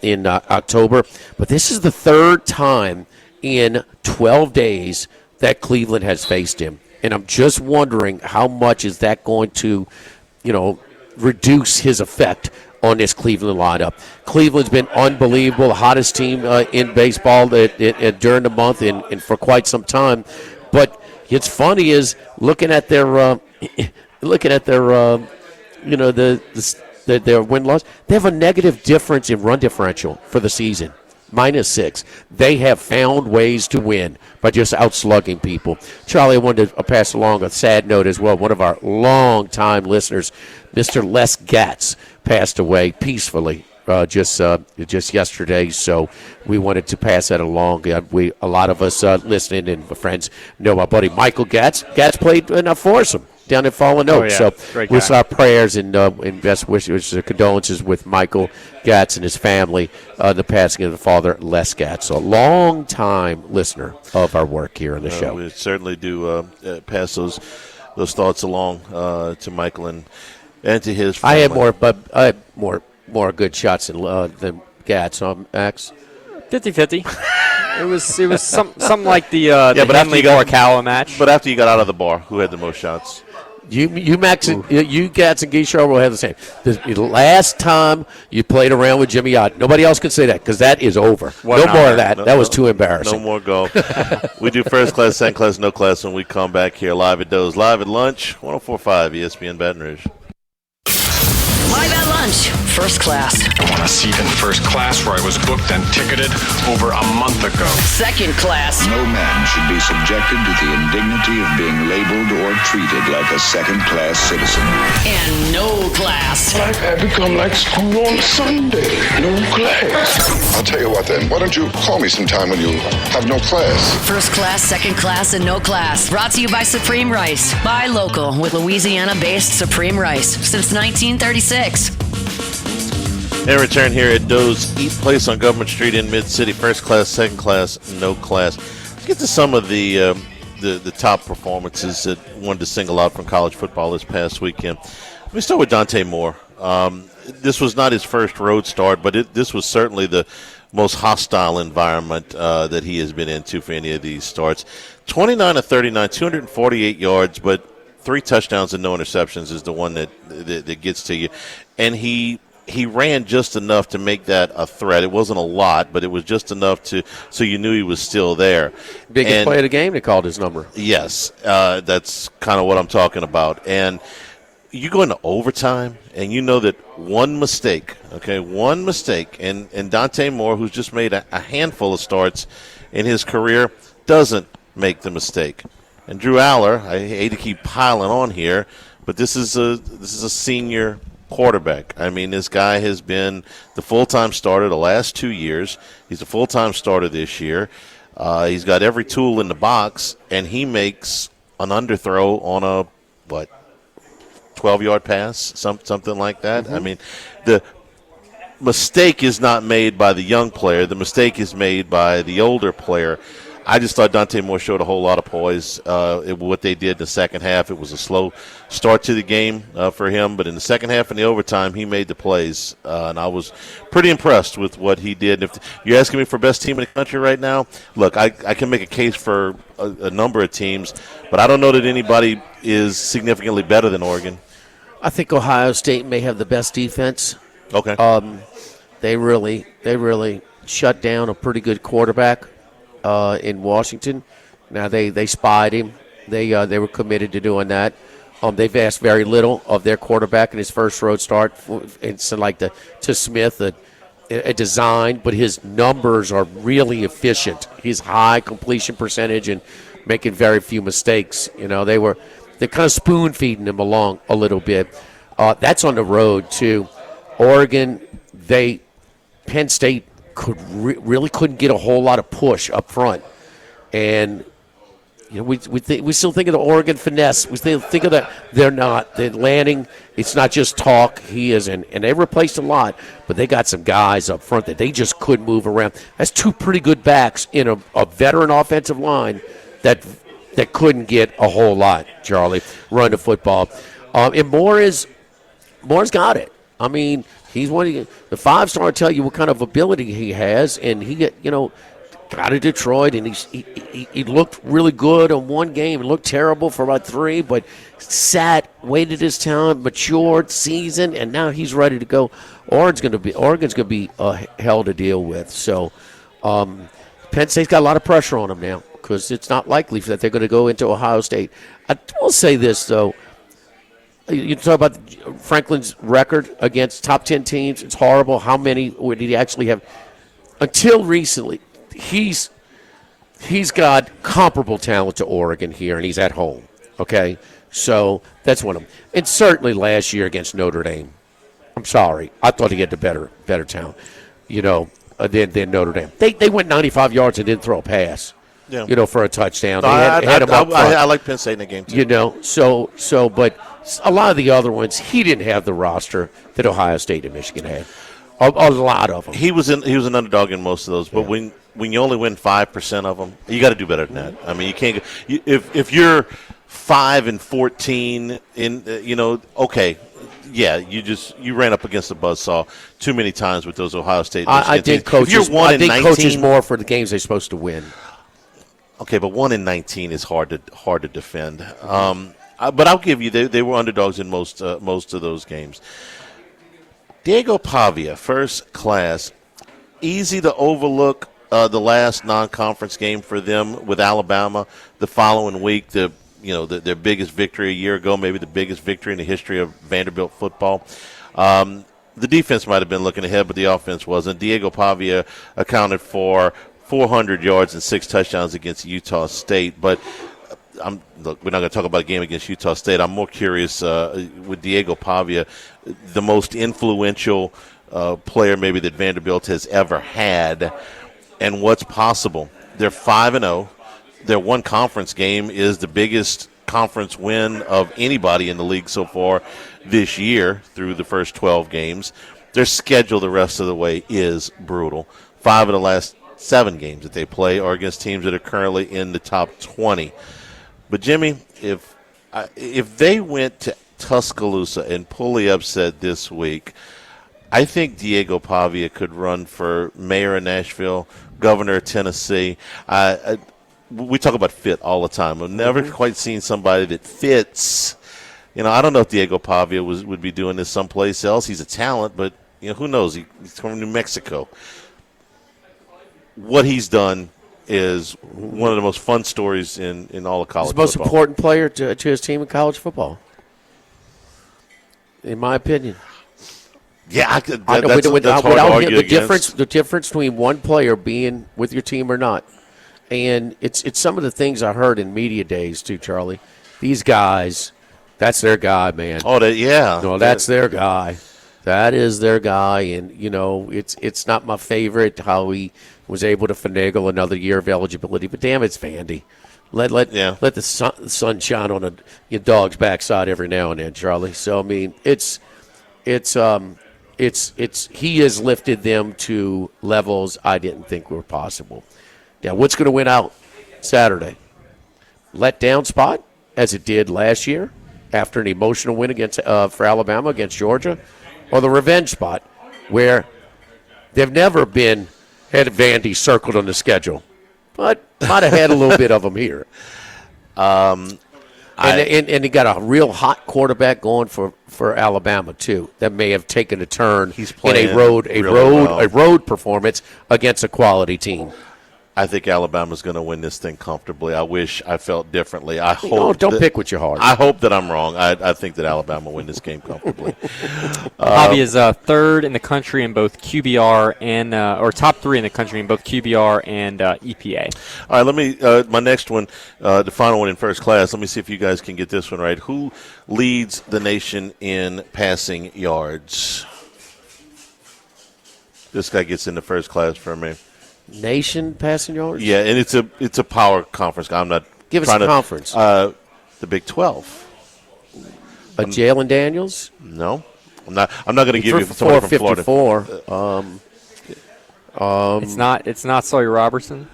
in October. But this is the third time in 12 days that Cleveland has faced him. And I'm just wondering how much is that going to, reduce his effect on this Cleveland lineup. Cleveland's been unbelievable, the hottest team in baseball during the month and for quite some time. But it's funny is looking at their their win-loss. They have a negative difference in run differential for the season, -6. They have found ways to win by just outslugging people. Charlie, I wanted to pass along a sad note as well. One of our long-time listeners, Mr. Les Gatz, passed away peacefully just yesterday. So we wanted to pass that along. A lot of us listening and friends know my buddy Michael Gatz. Gatz played in a foursome down at Fallen Oaks. Oh, yeah. So with our prayers and best wishes, condolences with Michael Gatz and his family, the passing of the father, Les Gatz, a long-time listener of our work here on the show. We certainly do pass those thoughts along to Michael and to his family. I had more good shots than Gatz, Max. 50-50. It was something like the Henley Morikawa match. But after you got out of the bar, who had the most shots? You Max, you Gatz and Guichard will have the same. The last time you played around with Jimmy Ott, nobody else can say that because that is over. No more of that. That was too embarrassing. No more go. We do first class, second class, no class when we come back here live at Doe's, live at lunch, 104.5 ESPN Baton Rouge. Live at lunch, first class. I want a seat in first class where I was booked and ticketed over a month ago. Second class. No man should be subjected to the indignity of being labeled or treated like a second-class citizen. And no class. Life had become like school on Sunday. No class. I'll tell you what then. Why don't you call me sometime when you have no class? First class, second class, and no class. Brought to you by Supreme Rice. Buy local with Louisiana-based Supreme Rice since 1936. And return here at Doe's Eat Place on Government Street in Mid-City. First class, second class, no class. Let's get to some of the top performances that wanted to single out from college football this past weekend. Let me start with Dante Moore. This was not his first road start, but this was certainly the most hostile environment that he has been into for any of these starts. 29 of 39, 248 yards, but 3 touchdowns and no interceptions is the one that gets to you. And he he ran just enough to make that a threat. It wasn't a lot, but it was just enough so you knew he was still there. Biggest play of the game, they called his number. Yes, that's kind of what I'm talking about. And you go into overtime, and you know that one mistake, and Dante Moore, who's just made a handful of starts in his career, doesn't make the mistake. And Drew Aller, I hate to keep piling on here, but this is a senior quarterback. I mean, this guy has been the full-time starter the last 2 years. He's a full-time starter this year. He's got every tool in the box, and he makes an underthrow on a 12-yard pass, something like that. I mean, the mistake is not made by the young player. The mistake is made by the older player. I just thought Dante Moore showed a whole lot of poise. What they did in the second half, it was a slow start to the game for him, but in the second half and the overtime, he made the plays, and I was pretty impressed with what he did. If you're asking me for best team in the country right now, look, I can make a case for a number of teams, but I don't know that anybody is significantly better than Oregon. I think Ohio State may have the best defense. Okay. They really shut down a pretty good quarterback in Washington. Now they spied him. They were committed to doing that. They've asked very little of their quarterback in his first road start. It's like to Smith a design, but his numbers are really efficient. He's high completion percentage and making very few mistakes. They're kind of spoon feeding him along a little bit. That's on the road too. Oregon, Penn State really couldn't get a whole lot of push up front, and we still think of the Oregon finesse. We still think of that. They're not. They're landing. It's not just talk. He isn't, and they replaced a lot, but they got some guys up front that they just couldn't move around. That's two pretty good backs in a veteran offensive line that couldn't get a whole lot. Charlie, run the football, and Moore's got it. I mean, he's one of the 5-star. Tell you what kind of ability he has, and he got to Detroit, and he looked really good on one game. He looked terrible for about 3, but waited his time, matured, seasoned, and now he's ready to go. Oregon's going to be hell to deal with. So Penn State's got a lot of pressure on them now because it's not likely that they're going to go into Ohio State. I will say this though. You talk about Franklin's record against top 10 teams. It's horrible. How many did he actually have? Until recently, he's got comparable talent to Oregon here, and he's at home. Okay? So that's one of them. And certainly last year against Notre Dame. I'm sorry. I thought he had the better talent, than Notre Dame. They went 95 yards and didn't throw a pass. Yeah. For a touchdown. I like Penn State in the game too. But a lot of the other ones, he didn't have the roster that Ohio State and Michigan had. A lot of them. He was an underdog in most of those, but when you only win 5% of them, you got to do better than that. I mean, you can't. If you're 5-14 okay. Yeah, you ran up against the buzzsaw too many times with those Ohio State. I think coaches more for the games they're supposed to win. Okay, but 1-19 is hard to defend. But I'll give you they were underdogs in most of those games. Diego Pavia, first class, easy to overlook the last non-conference game for them with Alabama the following week. Their biggest victory a year ago, maybe the biggest victory in the history of Vanderbilt football. The defense might have been looking ahead, but the offense wasn't. Diego Pavia accounted for 400 yards and 6 touchdowns against Utah State. But we're not going to talk about a game against Utah State. I'm more curious with Diego Pavia, the most influential player maybe that Vanderbilt has ever had, and what's possible. They're 5-0. Their one conference game is the biggest conference win of anybody in the league so far this year through the first 12 games. Their schedule the rest of the way is brutal. 5 of the last 7 games that they play are against teams that are currently in the top 20. But, Jimmy, if they went to Tuscaloosa and pull the upset this week, I think Diego Pavia could run for mayor of Nashville, governor of Tennessee. We talk about fit all the time. I've never quite seen somebody that fits. I don't know if Diego Pavia would be doing this someplace else. He's a talent, but who knows? He's from New Mexico. What he's done is one of the most fun stories in all of college football. He's the most important player to his team in college football, in my opinion. Yeah, that's hard to argue against. The difference between one player being with your team or not, and it's some of the things I heard in media days too, Charlie. These guys, that's their guy, man. Oh, that's their guy. That is their guy, and it's not my favorite how he was able to finagle another year of eligibility, but damn, it's Vandy. Let the sun shine on your dog's backside every now and then, Charlie. So I mean, he has lifted them to levels I didn't think were possible. Now, what's going to win out Saturday? Let down spot, as it did last year after an emotional win for Alabama against Georgia, or the revenge spot where they've never had Vandy circled on the schedule, but might have had a little bit of them here. And he got a real hot quarterback going for Alabama too. That may have taken a turn in a road performance against a quality team. I think Alabama's going to win this thing comfortably. I wish I felt differently. I hope. Don't pick with your heart. I hope that I'm wrong. I think that Alabama will win this game comfortably. Javi is third in the country in both QBR and or top 3 in the country in both QBR and EPA. All right, let me my next one, the final one in first class. Let me see if you guys can get this one right. Who leads the nation in passing yards? This guy gets into first class for me. Nation passing yards? Yeah, and it's a power conference. I'm not. Give us a conference. The Big 12. Jalen Daniels? No, I'm not going to give you someone from Florida. It's not Sawyer Robertson.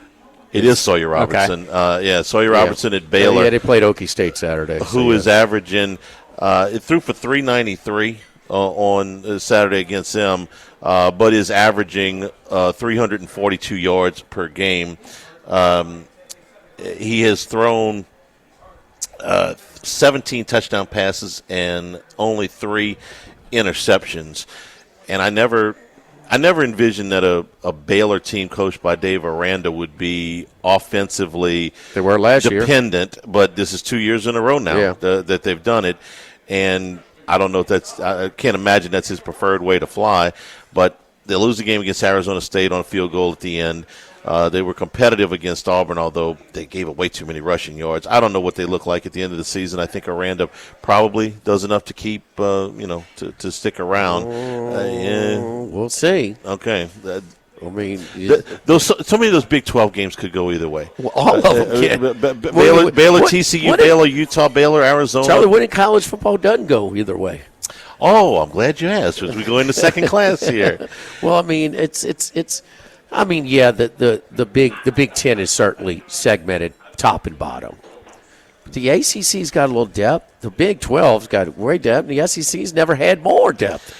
It is Sawyer Robertson. Okay. Sawyer Robertson at Baylor. Yeah, they played Okie State Saturday. Who is averaging? It threw for 393 on Saturday against them. But is averaging 342 yards per game. He has thrown 17 touchdown passes and only 3 interceptions. And I never envisioned that a Baylor team coached by Dave Aranda would be offensively they were last dependent. Year. But this is 2 years in a row now that they've done it. And I don't know if I can't imagine that's his preferred way to fly, but they lose the game against Arizona State on a field goal at the end. They were competitive against Auburn, although they gave away too many rushing yards. I don't know what they look like at the end of the season. I think Aranda probably does enough to keep, to stick around. We'll see. Okay. I mean, so many of those Big 12 games could go either way. Well, all of them can. Baylor, TCU, Baylor, Utah, Baylor, Arizona. Charlie, what in college football doesn't go either way? Oh, I'm glad you asked as we go into second class here. Well, I mean, the Big Ten is certainly segmented top and bottom. But the ACC's got a little depth. The Big 12's got great depth. And the SEC's never had more depth.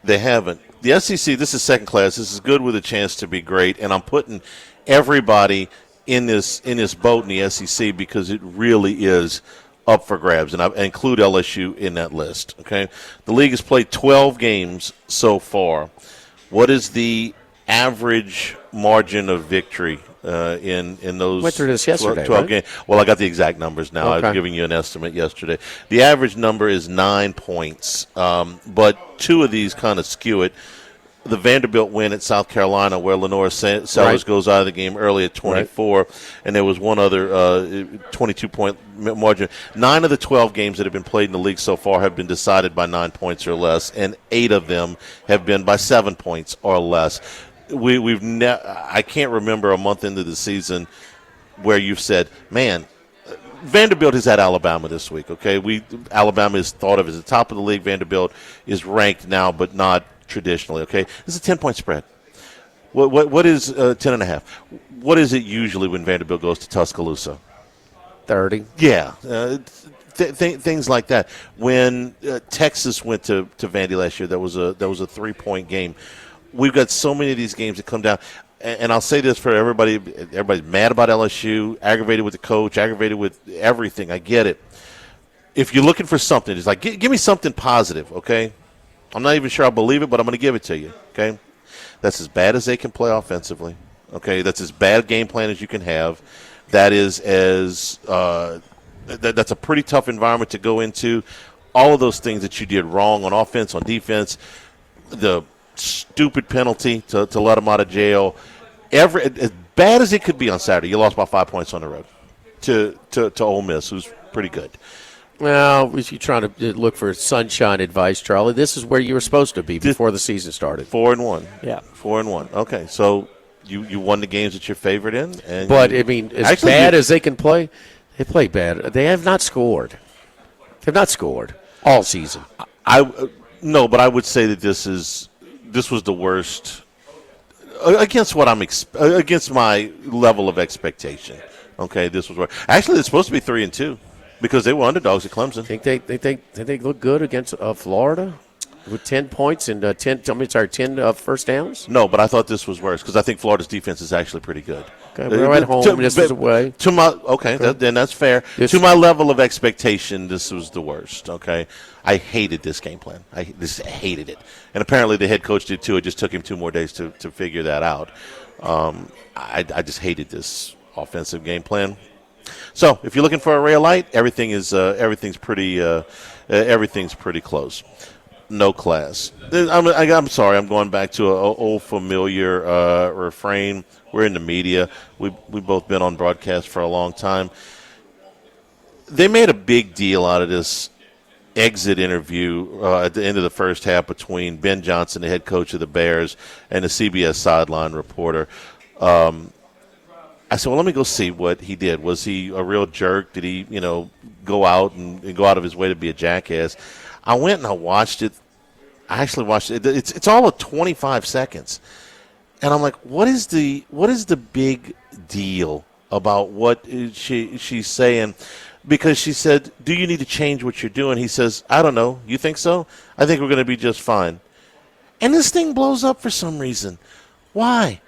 They haven't. The SEC, this is second class. This is good with a chance to be great, and I'm putting everybody in this boat in the SEC because it really is up for grabs, and I include LSU in that list. Okay, the league has played 12 games so far. What is the average margin of victory in those went through this yesterday, 12 right? games? Well, I got the exact numbers now. Okay. I was giving you an estimate yesterday. The average number is 9 points, but 2 of these kind of skew it. The Vanderbilt win at South Carolina, where Lenora Sellers goes out of the game early at 24, and there was one other 22-point margin. 9 of the 12 games that have been played in the league so far have been decided by 9 points or less, and 8 of them have been by 7 points or less. I can't remember a month into the season where you've said, man, Vanderbilt is at Alabama this week, okay? Alabama is thought of as the top of the league. Vanderbilt is ranked now, but not traditionally, okay? This is a 10-point spread. What is 10.5? What is it usually when Vanderbilt goes to Tuscaloosa? 30. Yeah. Things like that. When Texas went to Vandy last year, that was a 3-point game. We've got so many of these games that come down. And I'll say this for everybody. Everybody's mad about LSU, aggravated with the coach, aggravated with everything. I get it. If you're looking for something, it's like, give me something positive, okay? I'm not even sure I believe it, but I'm going to give it to you, okay? That's as bad as they can play offensively, okay? That's as bad a game plan as you can have. That is that's a pretty tough environment to go into. All of those things that you did wrong on offense, on defense, the stupid penalty to let them out of jail, as bad as it could be on Saturday, you lost by 5 points on the road to Ole Miss, who's pretty good. Well, you're trying to look for sunshine advice, Charlie. This is where you were supposed to be before the season started. 4-1. Yeah. 4-1. Okay, so you won the games that you're favored in. But, as bad as they can play, they play bad. They have not scored. They've not scored all season. No, but I would say that this was the worst against what against my level of expectation. Okay, this was worse. Actually, it's supposed to be 3-2 because they were underdogs at Clemson. Think they look good against Florida with 10 points and 10 first downs? No, but I thought this was worse because I think Florida's defense is actually pretty good. Okay, we're at home. This was away. Then that's fair. To my level of expectation, this was the worst. Okay, I hated this game plan. I hated it, and apparently the head coach did too. It just took him 2 more days to figure that out. I just hated this offensive game plan. So if you're looking for a ray of light, everything's pretty close. No class. I'm sorry. I'm going back to an old familiar refrain. We're in the media. We've both been on broadcast for a long time. They made a big deal out of this exit interview at the end of the first half between Ben Johnson, the head coach of the Bears, and the CBS sideline reporter. I said, well, let me go see what he did. Was he a real jerk? Did he, go out and go out of his way to be a jackass? I went and I watched it. I actually watched it. It's all of 25 seconds. And I'm like, what is the big deal about what she's saying? Because she said, do you need to change what you're doing? He says, I don't know. You think so? I think we're going to be just fine. And this thing blows up for some reason. Why?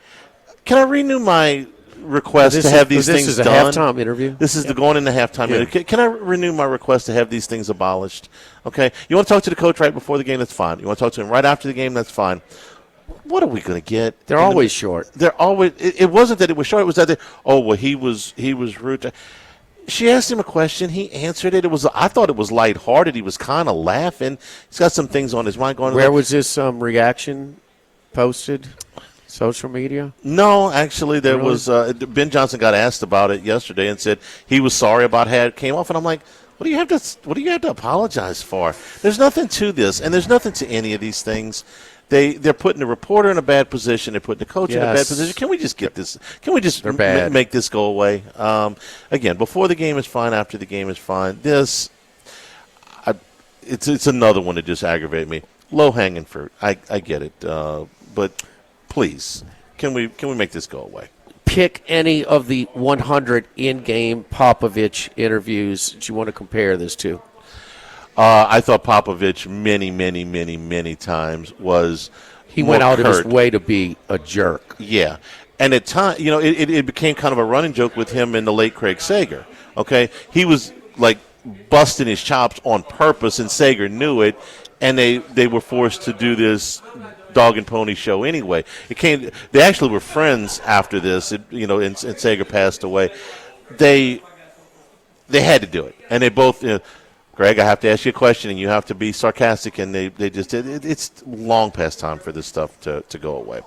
Can I renew my request to have these things done? This is a halftime interview? This is going into halftime interview. Can I renew my request to have these things abolished? Okay. You want to talk to the coach right before the game? That's fine. You want to talk to him right after the game? That's fine. What are we going to get? They're always short. They're always. It wasn't that it was short. It was that he was rude. She asked him a question. He answered it. I thought it was lighthearted. He was kind of laughing. He's got some things on his mind going. Where was this reaction posted? Social media? No, actually, there was. Ben Johnson got asked about it yesterday and said he was sorry about how it came off. And I'm like, what do you have to apologize for? There's nothing to this, and there's nothing to any of these things. They're putting the reporter in a bad position. They're putting the coach in a bad position. Can we just get this? Can we just make this go away? Again, before the game is fine, after the game is fine. It's another one that just aggravated me. Low hanging fruit. I get it, but please, can we make this go away? Pick any of the 100 in-game Popovich interviews that you want to compare this to. I thought Popovich many times was he went out of his way to be a jerk. Yeah, and at times, it became kind of a running joke with him and the late Craig Sager. Okay, he was like busting his chops on purpose, and Sager knew it, and they were forced to do this dog and pony show anyway. They actually were friends after this. And Sager passed away. They had to do it, and they both. Greg, I have to ask you a question, and you have to be sarcastic, and they just did. It's long past time for this stuff to go away.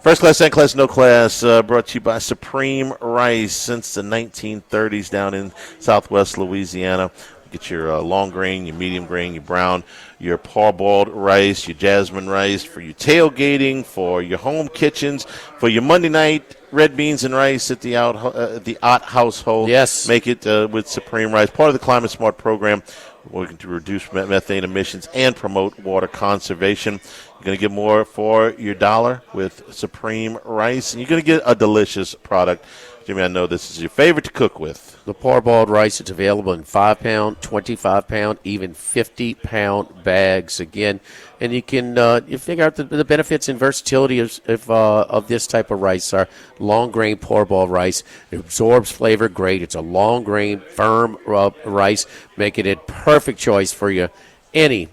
First class, second class, no class, brought to you by Supreme Rice since the 1930s down in southwest Louisiana. Get your long grain, your medium grain, your brown, your parboiled rice, your jasmine rice for your tailgating, for your home kitchens, for your Monday night red beans and rice at the Ott household. Yes. Make it with Supreme Rice. Part of the Climate Smart program, working to reduce methane emissions and promote water conservation. You're going to get more for your dollar with Supreme Rice, and you're going to get a delicious product. Jimmy, I know this is your favorite to cook with. The parboiled rice, it's available in 5-pound, 25-pound, even 50-pound bags. Again, and you can you figure out the benefits and versatility of this type of rice. Our long grain parboiled rice, it absorbs flavor great. It's a long grain, firm rice, making it perfect choice for you any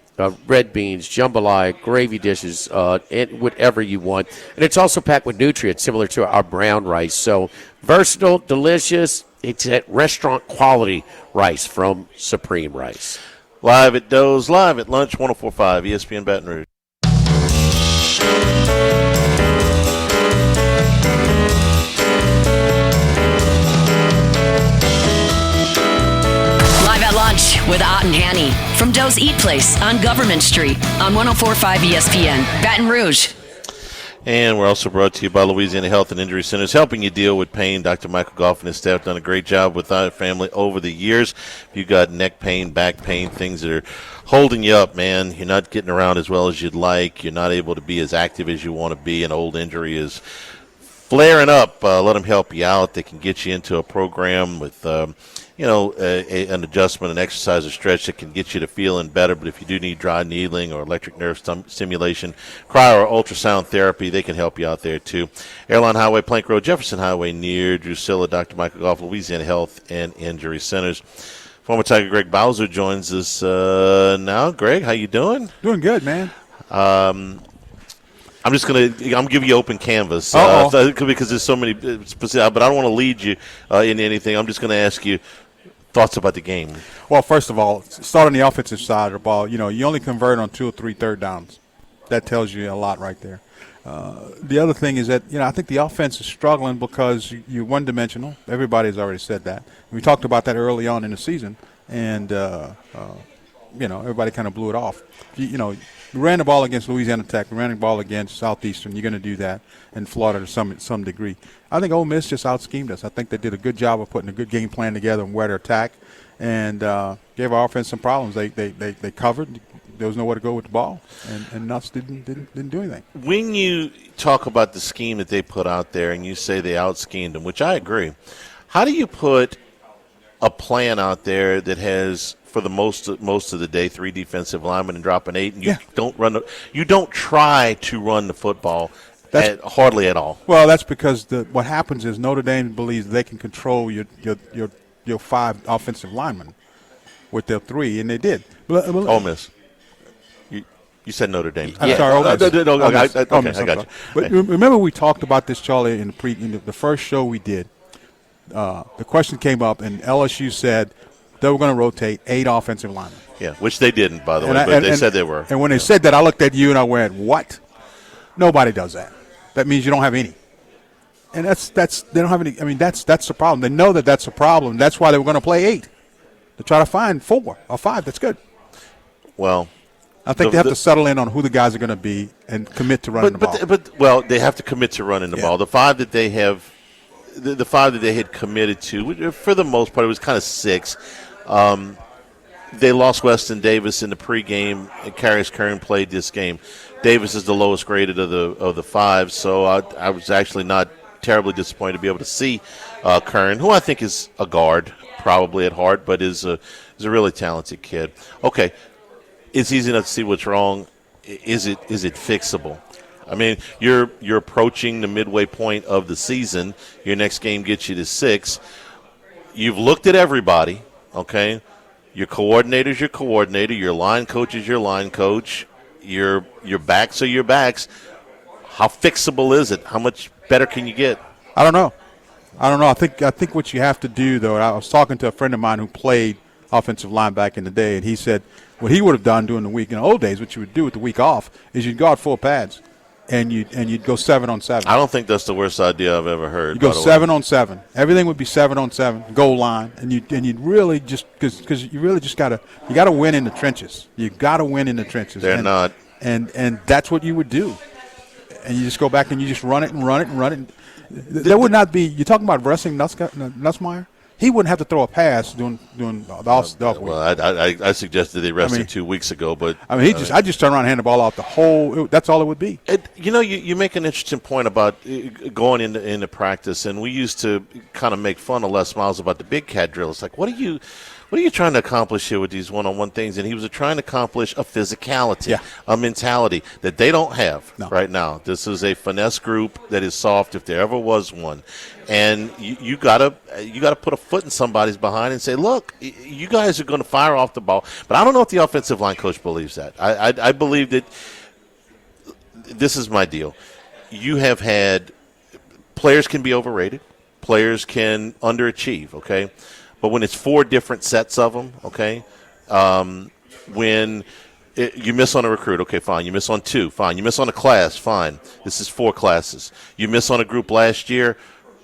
red beans, jambalaya, gravy dishes, and whatever you want. And it's also packed with nutrients similar to our brown rice. So versatile, delicious. It's at restaurant quality rice from Supreme Rice. Live at Doe's, live at lunch, 104.5 ESPN Baton Rouge. Live at lunch with Ott and Hanny from Doe's Eat Place on Government Street on 104.5 ESPN Baton Rouge. And we're also brought to you by Louisiana Health and Injury Centers, helping you deal with pain. Dr. Michael Goff and his staff have done a great job with our family over the years. If you've got neck pain, back pain, things that are holding you up, man, you're not getting around as well as you'd like, you're not able to be as active as you want to be, an old injury is flaring up, let them help you out. They can get you into a program with an adjustment, an exercise, a stretch that can get you to feeling better. But if you do need dry needling or electric nerve stimulation, cryo or ultrasound therapy, they can help you out there too. Airline Highway, Plank Road, Jefferson Highway near Drusilla. Dr. Michael Goff, Louisiana Health and Injury Centers. Former Tiger Greg Bowser joins us now. Greg, how you doing? Doing good, man. I'm giving you open canvas because there's so many specific, but I don't want to lead you into anything. I'm just going to ask you thoughts about the game. Well, first of all, start on the offensive side of the ball. You only convert on 2 or 3 third downs. That tells you a lot right there. The other thing is that, I think the offense is struggling because you're one-dimensional. Everybody's already said that. We talked about that early on in the season, and, everybody kind of blew it off. We ran the ball against Louisiana Tech. We ran the ball against Southeastern. You're going to do that in Florida to some degree. I think Ole Miss just out-schemed us. I think they did a good job of putting a good game plan together and where to attack, and gave our offense some problems. They covered. There was nowhere to go with the ball, and Nuss didn't do anything. When you talk about the scheme that they put out there and you say they out-schemed them, which I agree, how do you put a plan out there that has, for the most of the day, 3 defensive linemen and dropping 8, and you don't try to run the football hardly at all? Well, that's because what happens is Notre Dame believes they can control your 5 offensive linemen with their 3, and they did. Ole Miss. You said Notre Dame. I'm sorry, Ole Miss. Okay, I got you. But remember we talked about this, Charlie, in the first show we did. The question came up, and LSU said they were going to rotate 8 offensive linemen. Yeah, which they didn't, by the way, but they said they were. And when they said that, I looked at you and I went, what? Nobody does that. That means you don't have any. And they don't have any. I mean, that's the problem. They know that that's a problem. That's why they were going to play 8. To try to find 4 or 5. That's good. Well, I think they have to settle in on who the guys are going to be and commit to running the ball. They have to commit to running the ball. The 5 that they have, the 5 that they had committed to, for the most part, it was kind of 6. They lost Weston Davis in the pregame, and Karius Kern played this game. Davis is the lowest graded of the 5, so I was actually not terribly disappointed to be able to see Kern, who I think is a guard probably at heart, but is a really talented kid. Okay. It's easy enough to see what's wrong. Is it fixable? I mean, you're approaching the midway point of the season. Your next game gets you to 6. You've looked at everybody, okay? Your coordinator's your coordinator. Your line coach is your line coach. Your backs are your backs. How fixable is it? How much better can you get? I don't know. I think what you have to do, though, I was talking to a friend of mine who played offensive line back in the day, and he said what he would have done during the week in the old days, what you would do with the week off, is you'd guard 4 pads, and you'd go 7 on 7. I don't think that's the worst idea I've ever heard. You go 7 on 7. Everything would be 7 on 7, goal line, and you'd really just because you really just gotta win in the trenches. You gotta win in the trenches. They're not, and that's what you would do, and you just go back and you just run it and run it and run it. There would not be. You're talking about wrestling Nussmeier. He wouldn't have to throw a pass doing the off week. Well, I suggested they rested 2 weeks ago, but I just turn around and hand the ball out the whole. That's all it would be. You make an interesting point about going into practice, and we used to kind of make fun of Les Miles about the big cat drill. It's like, what are what are you trying to accomplish here with these one-on-one things? And he was trying to accomplish a physicality, a mentality that they don't have right now. This is a finesse group that is soft if there ever was one. And you gotta put a foot in somebody's behind and say, look, you guys are going to fire off the ball. But I don't know if the offensive line coach believes that. I believe that this is my deal. You have had players can be overrated. Players can underachieve, okay? But when it's 4 different sets of them, okay, when you miss on a recruit, okay, fine. You miss on 2, fine. You miss on a class, fine. This is 4 classes. You miss on a group last year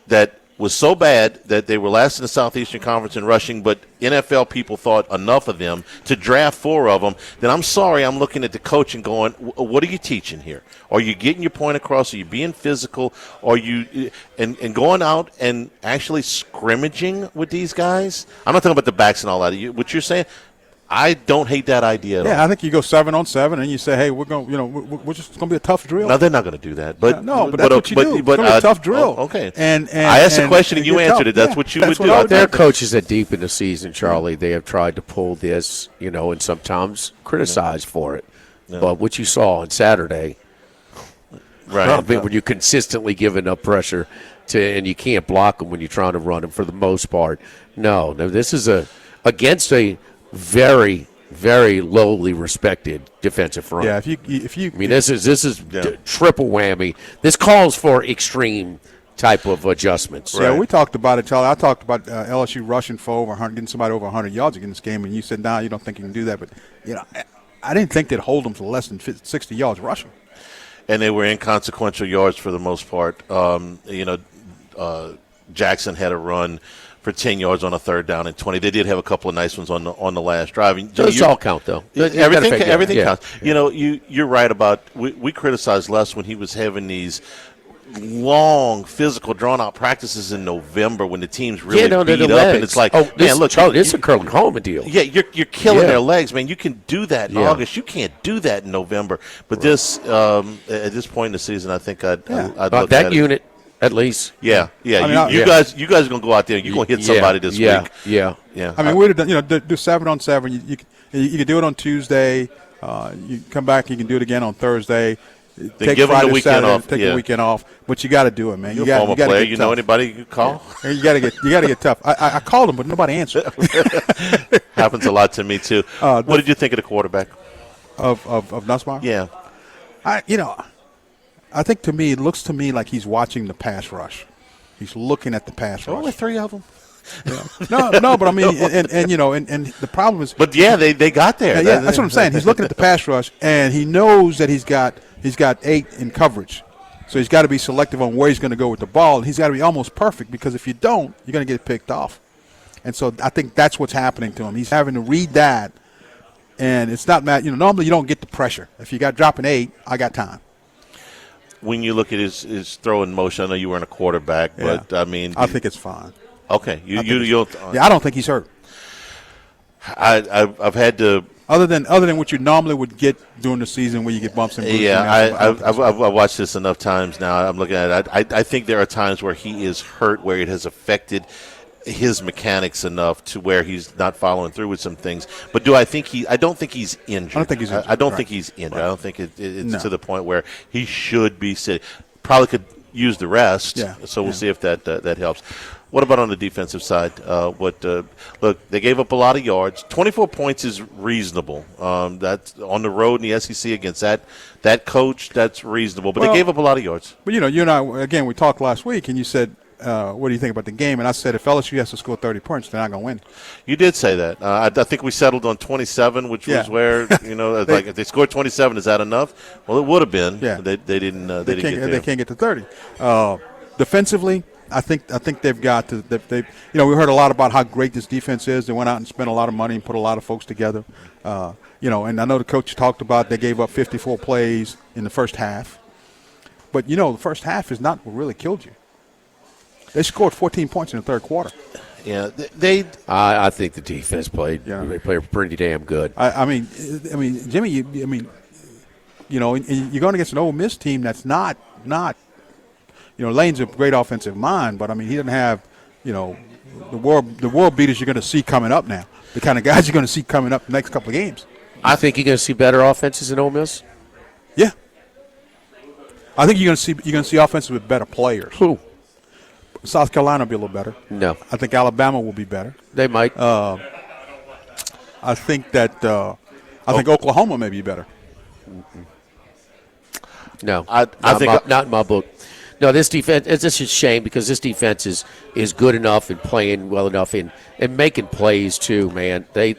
that was so bad that they were last in the Southeastern Conference in rushing, but NFL people thought enough of them to draft 4 of them, then I'm sorry, I'm looking at the coach and going, what are you teaching here? Are you getting your point across? Are you being physical? Are you and going out and actually scrimmaging with these guys? I'm not talking about the backs and all that. What you're saying, I don't hate that idea at all. Yeah, I think you go 7-on-7 and you say, hey, we're going, we're just going to be a tough drill. No, they're not going to do that. But but that's what you do. It's going to be a tough drill. Okay. And I asked a question and you answered it. That's what you would do. Their coaches that deep in the season, Charlie, they have tried to pull this, and sometimes criticized for it. Yeah. But what you saw on Saturday, right? When you consistently give enough pressure and you can't block them when you're trying to run them for the most part. No, this is against a very, very lowly respected defensive front. Yeah, if you, this is triple whammy. This calls for extreme type of adjustments. Yeah, we talked about it, Charlie. I talked about LSU rushing for over 100, getting somebody over 100 yards in this game, and you said, you don't think you can do that. But I didn't think they'd hold them to less than 60 yards rushing. And they were inconsequential yards for the most part. Jackson had a run for 10 yards on a 3rd down and 20. They did have a couple of nice ones on the last drive. Those all count, though. Everything counts. You're right about we criticized Les when he was having these long, physical, drawn-out practices in November when the team's really beat up. And it's like, Charlie, this is a Curlin Coleman deal. Yeah, you're killing their legs, man. You can do that in August. You can't do that in November. But this at this point in the season, I think I'd look that at unit. At least, you guys are going to go out there and you're going to hit somebody this week. Yeah. I mean, we'd have done, do 7-on-7. You can do it on Tuesday. You come back, you can do it again on Thursday. Then give them the weekend off. Take the weekend off, but you got to do it, man. You're a former player. You know anybody you call? You got to get tough. I called him, but nobody answered. Happens a lot to me too. What did you think of the quarterback of Nussmeier? Yeah, I think it looks to me like he's watching the pass rush. He's looking at the pass rush. Only 3 of them. No, but I mean, and the problem is. But they got there. Yeah, that's what I'm saying. He's looking at the pass rush, and he knows that he's got 8 in coverage, so he's got to be selective on where he's going to go with the ball, and he's got to be almost perfect because if you don't, you're going to get picked off. And so I think that's what's happening to him. He's having to read that, and it's not normally you don't get the pressure. If you got dropping 8, I got time. When you look at his throw in motion, I know you weren't a quarterback, but I mean, I think it's fine. Okay, I don't think he's hurt. I've had to other than what you normally would get during the season where you get bumps and bruises. Yeah, I've watched this enough times now. I'm looking at it. I think there are times where he is hurt, where it has affected his mechanics enough to where he's not following through with some things. But I don't think he's injured. I don't think he's injured. I don't think he's injured. Right. I don't think it's to the point where he should be sitting. Probably could use the rest. Yeah. So we'll see if that helps. What about on the defensive side? Look, they gave up a lot of yards. 24 points is reasonable. That's on the road in the SEC against that coach. That's reasonable. But they gave up a lot of yards. But you and I, again, we talked last week, and you said, what do you think about the game? And I said, if LSU has to score 30 points, they're not going to win. You did say that. I think we settled on 27, which was where like if they scored 27, is that enough? Well, it would have been. Yeah. They didn't. They didn't get there. They can't get to 30. Defensively, I think they've got to. We heard a lot about how great this defense is. They went out and spent a lot of money and put a lot of folks together. And I know the coach talked about they gave up 54 plays in the first half. But the first half is not what really killed you. They scored 14 points in the third quarter. Yeah, I think the defense played. Yeah. They played pretty damn good. I mean, Jimmy. You're going against an Ole Miss team that's not. Lane's a great offensive mind, but I mean, he doesn't have, the world beaters you're going to see coming up now. The kind of guys you're going to see coming up the next couple of games. I think you're going to see better offenses in Ole Miss. Yeah, I think you're going to see offenses with better players. Who? South Carolina will be a little better. No, I think Alabama will be better. They might. I think that I think Oklahoma may be better. No, I think not in my book. No, this defense. It's just a shame because this defense is good enough and playing well enough and making plays too. Man, they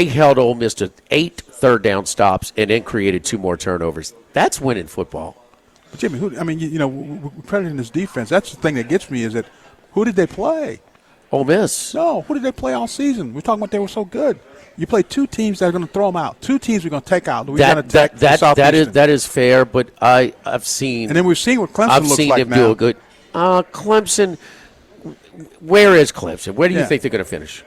held Ole Miss to 8 third down stops and then created 2 more turnovers. That's winning football. But Jimmy, we're crediting this defense. That's the thing that gets me is that who did they play? Ole Miss. No, who did they play all season? We're talking about they were so good. You play 2 teams that are going to throw them out. 2 teams we're going to take out. That is fair, but I've seen. And then we've seen what Clemson I've looks seen like them now. do a good. Clemson. Where is Clemson? Where do you think they're going to finish?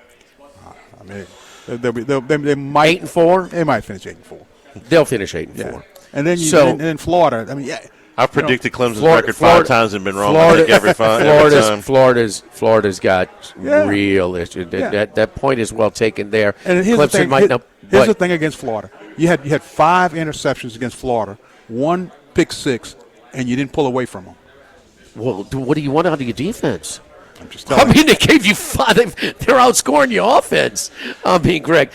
I mean, they might 8-4. They might finish 8-4. They'll finish 8-4. Yeah. And then and then Florida. I mean, yeah. I've predicted Clemson's record 5 times and been wrong. I think every time. Florida's got real issues. That point is well taken there. And here's Clemson the thing. Here's the thing against Florida. You had 5 interceptions against Florida, 1 pick 6, and you didn't pull away from them. Well, what do you want out of your defense? I'm just telling you. They gave you 5. They're outscoring your offense. I mean, Greg,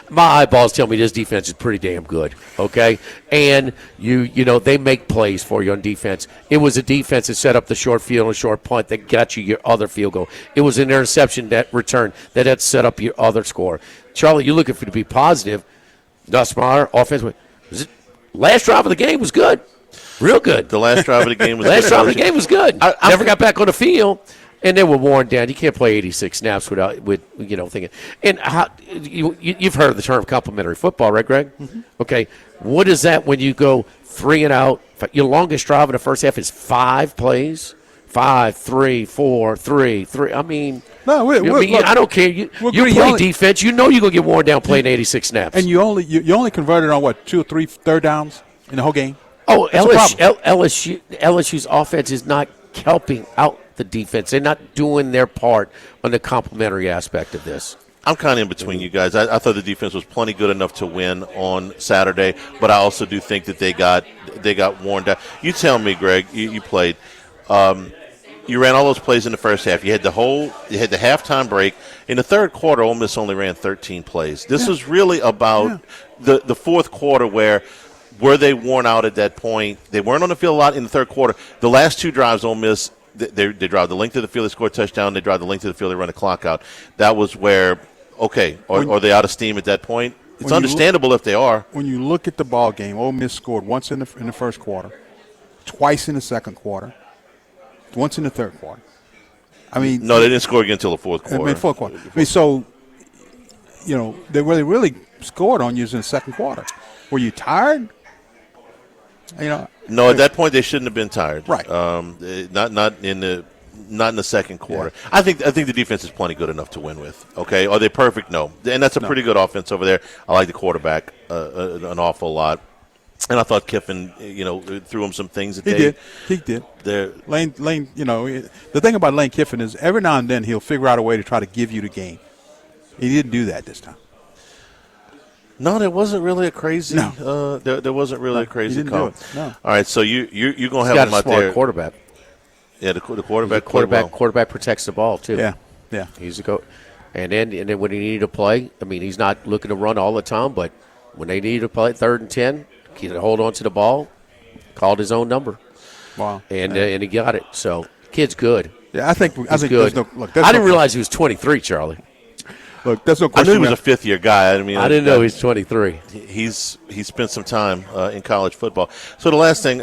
my eyeballs tell me this defense is pretty damn good. Okay, and they make plays for you on defense. It was a defense that set up the short field and short punt that got you your other field goal. It was an interception that return that had set up your other score. Charlie, you're looking for to be positive. Nussmeier, offense. Last drive of the game was good, real good. The last drive of the game was good. I never got back on the field. And they were worn down. You can't play 86 snaps with thinking. And you've heard of the term complimentary football, right, Greg? Mm-hmm. Okay. What is that when you go 3 and out? Your longest drive in the first half is 5 plays. 5, 3, 4, 3, 3. I mean, I don't care. You play defense. You know you're gonna get worn down playing 86 snaps. And you only converted on 2 or 3 third downs in the whole game. Oh, LSU's offense is not helping out the defense. They're not doing their part on the complimentary aspect of this. I'm kind of in between you guys. I thought the defense was plenty good enough to win on Saturday, but I also do think that they got worn down. You tell me, Greg, you played. You ran all those plays in the first half. You had the halftime break. In the third quarter, Ole Miss only ran 13 plays. This was really about the fourth quarter where were they worn out at that point? They weren't on the field a lot in the third quarter. The last 2 drives, Ole Miss, they drive the length of the field, they score a touchdown. They drive the length of the field, they run the clock out. That was where, are they out of steam at that point? It's understandable if they are. When you look at the ball game, Ole Miss scored once in the first quarter, twice in the second quarter, once in the third quarter. I mean, no, they didn't score again until the fourth quarter. Fourth quarter. I mean, so they really scored on you in the second quarter. Were you tired? No, at that point they shouldn't have been tired. Right. Not in the second quarter. Yeah. I think the defense is plenty good enough to win with. Okay, are they perfect? No, and that's a pretty good offense over there. I like the quarterback an awful lot, and I thought Kiffin, threw him some things that He did. Lane. The thing about Lane Kiffin is every now and then he'll figure out a way to try to give you the game. He didn't do that this time. No, there wasn't really a crazy. No. There wasn't really a crazy call. No. All right, so you're gonna have him out there. Quarterback. Yeah, the quarterback. Quarterback protects the ball too. Yeah. He's a coach. And then when he needed to play, I mean, he's not looking to run all the time, but when they needed to play 3rd and 10, he could hold on to the ball, called his own number. Wow. And he got it. So kid's good. Yeah, I think good. I didn't realize he was 23, Charlie. Look, that's no question. I knew he was a 5th-year guy. I didn't know he's 23. He's spent some time in college football. So the last thing,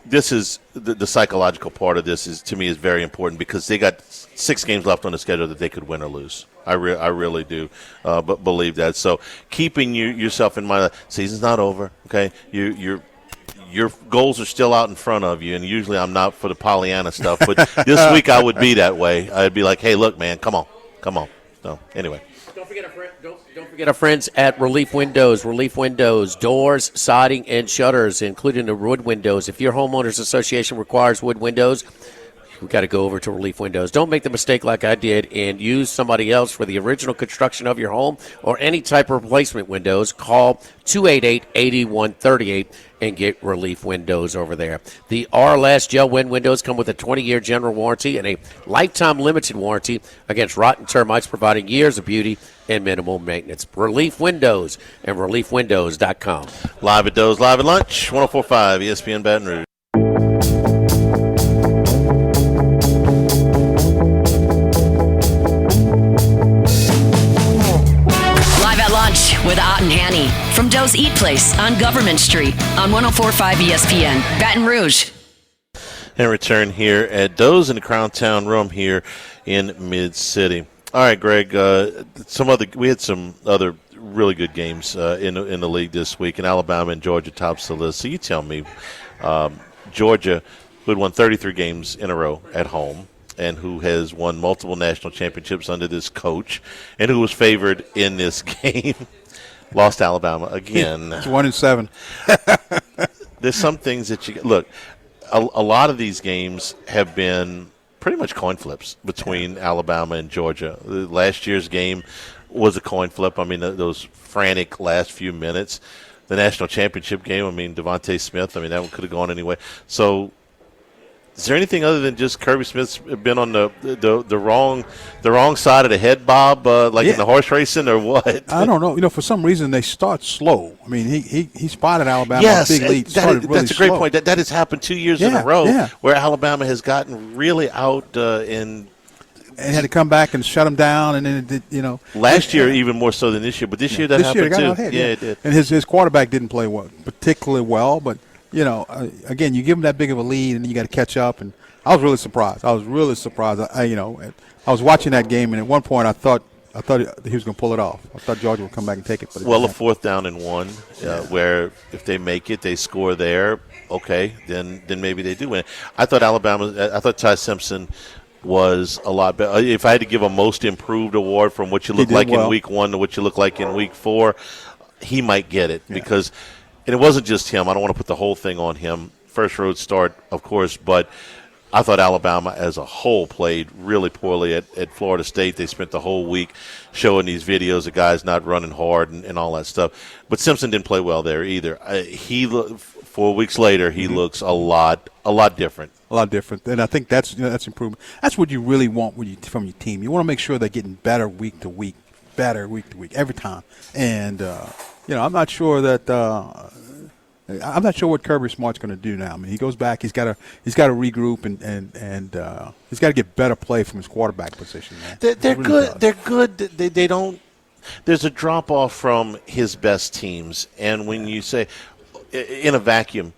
this is the psychological part of this to me is very important because they got 6 games left on the schedule that they could win or lose. I really do but believe that. So keeping yourself in mind, season's not over. Okay, your goals are still out in front of you, and usually I'm not for the Pollyanna stuff, but this week I would be that way. I'd be like, hey, look, man, come on. So, anyway. Don't forget our friends at Relief Windows. Relief Windows, doors, siding, and shutters, including the wood windows. If your homeowners association requires wood windows, We've got to go over to Relief Windows. Don't make the mistake like I did and use somebody else for the original construction of your home or any type of replacement windows. Call 288-8138 and get Relief Windows over there. The R-Last Gel Wind windows come with a 20-year general warranty and a lifetime limited warranty against rotten termites, providing years of beauty and minimal maintenance. Relief Windows and reliefwindows.com. Live at Doe's Live at Lunch, 104.5 ESPN Baton Rouge. With Ott and Hanny from Doe's Eat Place on Government Street on 104.5 ESPN, Baton Rouge. And return here at Doe's in the Crown Town Room here in Mid-City. All right, Greg, we had some other really good games in the league this week, and Alabama and Georgia tops the list. So you tell me, Georgia, who had won 33 games in a row at home, and who has won multiple national championships under this coach, and who was favored in this game, lost to Alabama again. It's 1-7. There's some things that you look. A lot of these games have been pretty much coin flips between Alabama and Georgia. Last year's game was a coin flip. I mean, those frantic last few minutes. The national championship game, I mean, Devontae Smith, I mean, that one could have gone anyway. So, is there anything other than just Kirby Smith's been on the wrong side of the head, Bob, in the horse racing, or what? I don't know. For some reason they start slow. I mean, he spotted Alabama a big lead. That's a great point. That has happened 2 years in a row where Alabama has gotten really out and had to come back and shut him down, and then it did, Last year even more so than this year, but this year that happened got too. Out ahead, it did. And his quarterback didn't play particularly well, but. Again, you give him that big of a lead, and then you got to catch up. And I was really surprised. I was watching that game, and at one point I thought he was going to pull it off. I thought Georgia would come back and take it. But a 4th down and 1, where if they make it, they score there. Okay, then maybe they do win. I thought Ty Simpson was a lot better. If I had to give a most improved award from what you look like in week 1 to what you look like in week 4, he might get it because. And it wasn't just him. I don't want to put the whole thing on him. First road start, of course, but I thought Alabama as a whole played really poorly at Florida State. They spent the whole week showing these videos of guys not running hard and all that stuff. But Simpson didn't play well there either. 4 weeks later, he looks a lot different. A lot different. And I think that's improvement. That's what you really want from your team. You want to make sure they're getting better week to week, every time. And I'm not sure that I'm not sure what Kirby Smart's going to do now. I mean, he goes back. He's got to regroup and he's got to get better play from his quarterback position. Man. They're really good. They're good. They don't. There's a drop off from his best teams, and when you say in a vacuum,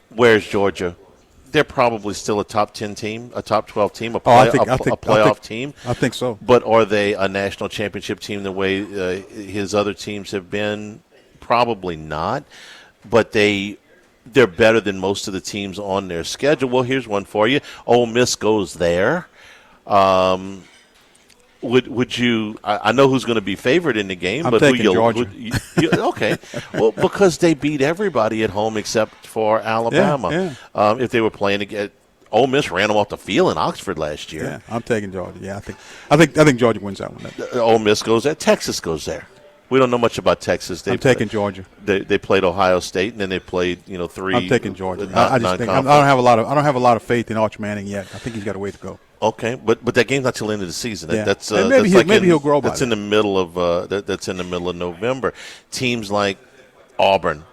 where's Georgia? They're probably still a top 10 team, a top 12 team, a playoff team. I think so. But are they a national championship team the way his other teams have been? Probably not. But they're better than most of the teams on their schedule. Well, here's one for you. Ole Miss goes there. Would you? I know who's going to be favored in the game, I'm but taking Georgia. Okay, well, because they beat everybody at home except for Alabama. Yeah. If they were playing again, Ole Miss ran them off the field in Oxford last year. Yeah, I'm taking Georgia. Yeah, I think Georgia wins that one. Ole Miss goes there. Texas goes there. We don't know much about Texas. I'm taking Georgia. They played Ohio State, and then they played 3. I'm taking Georgia. I just think I don't have a lot of faith in Arch Manning yet. I think he's got a way to go. Okay, but that game's not till the end of the season. Yeah. That's maybe he'll grow by that's in the middle of that's in the middle of November. Teams like Auburn,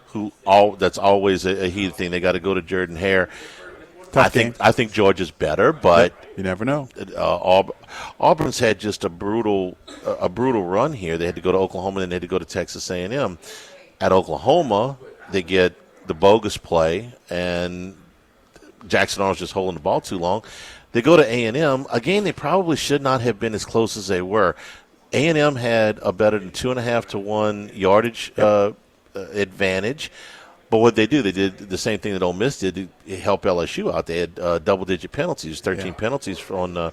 that's always a heated thing. They got to go to Jordan-Hare. I think Georgia's better, but you never know. Auburn's had just a brutal run here. They had to go to Oklahoma, then they had to go to Texas A&M. At Oklahoma, they get the bogus play, and Jackson Arnold's just holding the ball too long. They go to A&M, a game they probably should not have been as close as they were. A&M had a better than 2.5 to 1 yardage advantage. But what they do, they did the same thing that Ole Miss did to help LSU out. They had double-digit penalties, 13 penalties on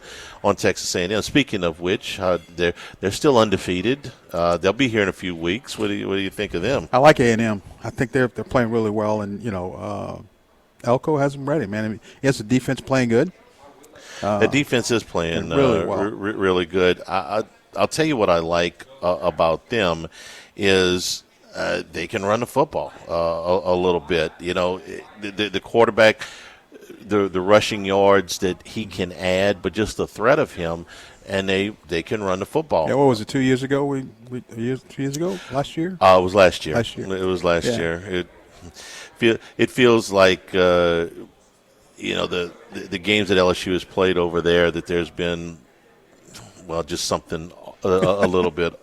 Texas A&M. Speaking of which, they're still undefeated. They'll be here in a few weeks. What do you think of them? I like A&M. I think they're playing really well, and Elko has them ready, man. I mean, he has the defense playing good. The defense is playing really well. really good. I'll tell you what I like about them is they can run the football a little bit. You know, the quarterback, the rushing yards that he can add, but just the threat of him, and they can run the football. Yeah, what was it, 2 years ago? 2 years ago? Last year? It was last year. It was last Yeah. year. It feels like the games that LSU has played over there, that there's been just something a little bit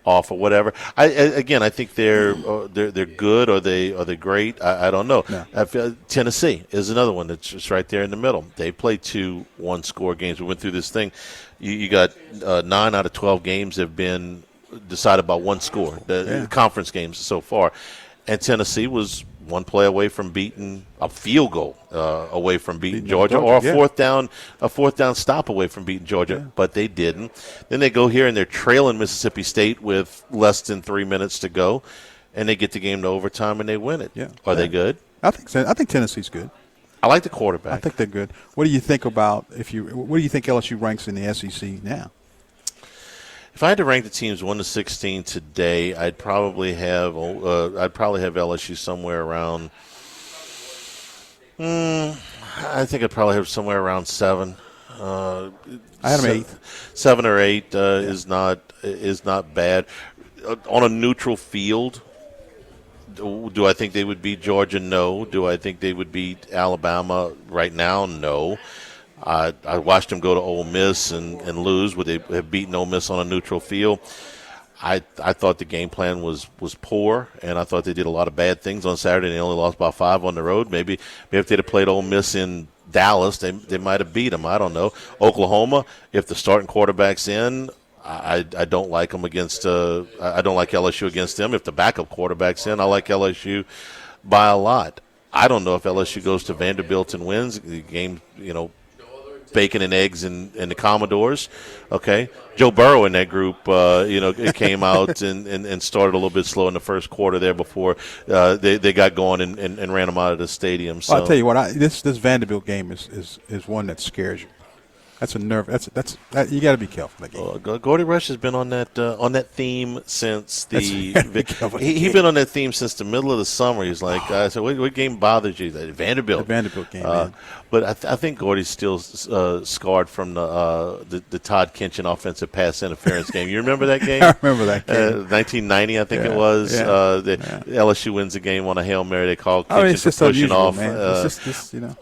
off or whatever. I think they're good. Are they great? I don't know. No. I feel Tennessee is another one that's just right there in the middle. They play 2 one-score games. We went through this thing. You got 9 out of 12 games have been decided by one score. The conference games so far, and Tennessee was one play away from beating a field goal away from beating Georgia, or a fourth down stop away from beating Georgia, but they didn't. Then they go here and they're trailing Mississippi State with less than 3 minutes to go, and they get the game to overtime and they win it. Yeah. Are they good? I think so. I think Tennessee's good. I like the quarterback. I think they're good. What do you think about what do you think LSU ranks in the SEC now? If I had to rank the teams 1 to 16 today, I'd probably have LSU somewhere around. I think I'd probably have somewhere around 7. I had them 8. 7 or 8 is not bad. On a neutral field, do I think they would beat Georgia? No. Do I think they would beat Alabama right now? No. I watched them go to Ole Miss and lose. Would they have beaten Ole Miss on a neutral field? I thought the game plan was poor, and I thought they did a lot of bad things on Saturday. They only lost by 5 on the road. Maybe if they'd have played Ole Miss in Dallas, they might have beat them. I don't know. Oklahoma, if the starting quarterback's in, I don't like them against. I don't like LSU against them. If the backup quarterback's in, I like LSU by a lot. I don't know if LSU goes to Vanderbilt and wins the game. Bacon and eggs and the Commodores. Okay, Joe Burrow in that group, it came out and started a little bit slow in the first quarter there before they got going and ran them out of the stadium. So I'll tell you what, this Vanderbilt game is one that scares you. That's a nerve. That's you got to be careful. Gordy Rush has been on that theme since he's been on that theme since the middle of the summer. He's like, I said, what game bothers you? Vanderbilt. The Vanderbilt game. Man. But I think Gordy's still scarred from the Todd Kinchin offensive pass interference game. You remember that game? I remember that game. 1990, I think it was. LSU wins the game on a Hail Mary. They call Kinchin it's just for pushing unusual, off. Man.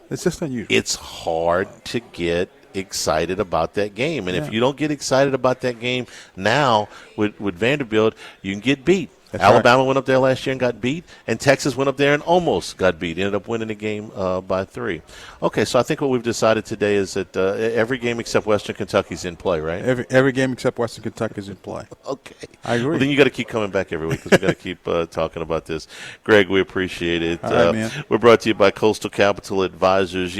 It's just unusual. It's hard to get excited about that game, and if you don't get excited about that game now with Vanderbilt, you can get beat. That's Alabama went up there last year and got beat, and Texas went up there and almost got beat. Ended up winning the game by 3. Okay, so I think what we've decided today is that every game except Western Kentucky's in play, right? Every game except Western Kentucky's in play. Okay. I agree. Well, then you got to keep coming back every week because we got to keep talking about this. Greg, we appreciate it. All right, man. We're brought to you by Coastal Capital Advisors.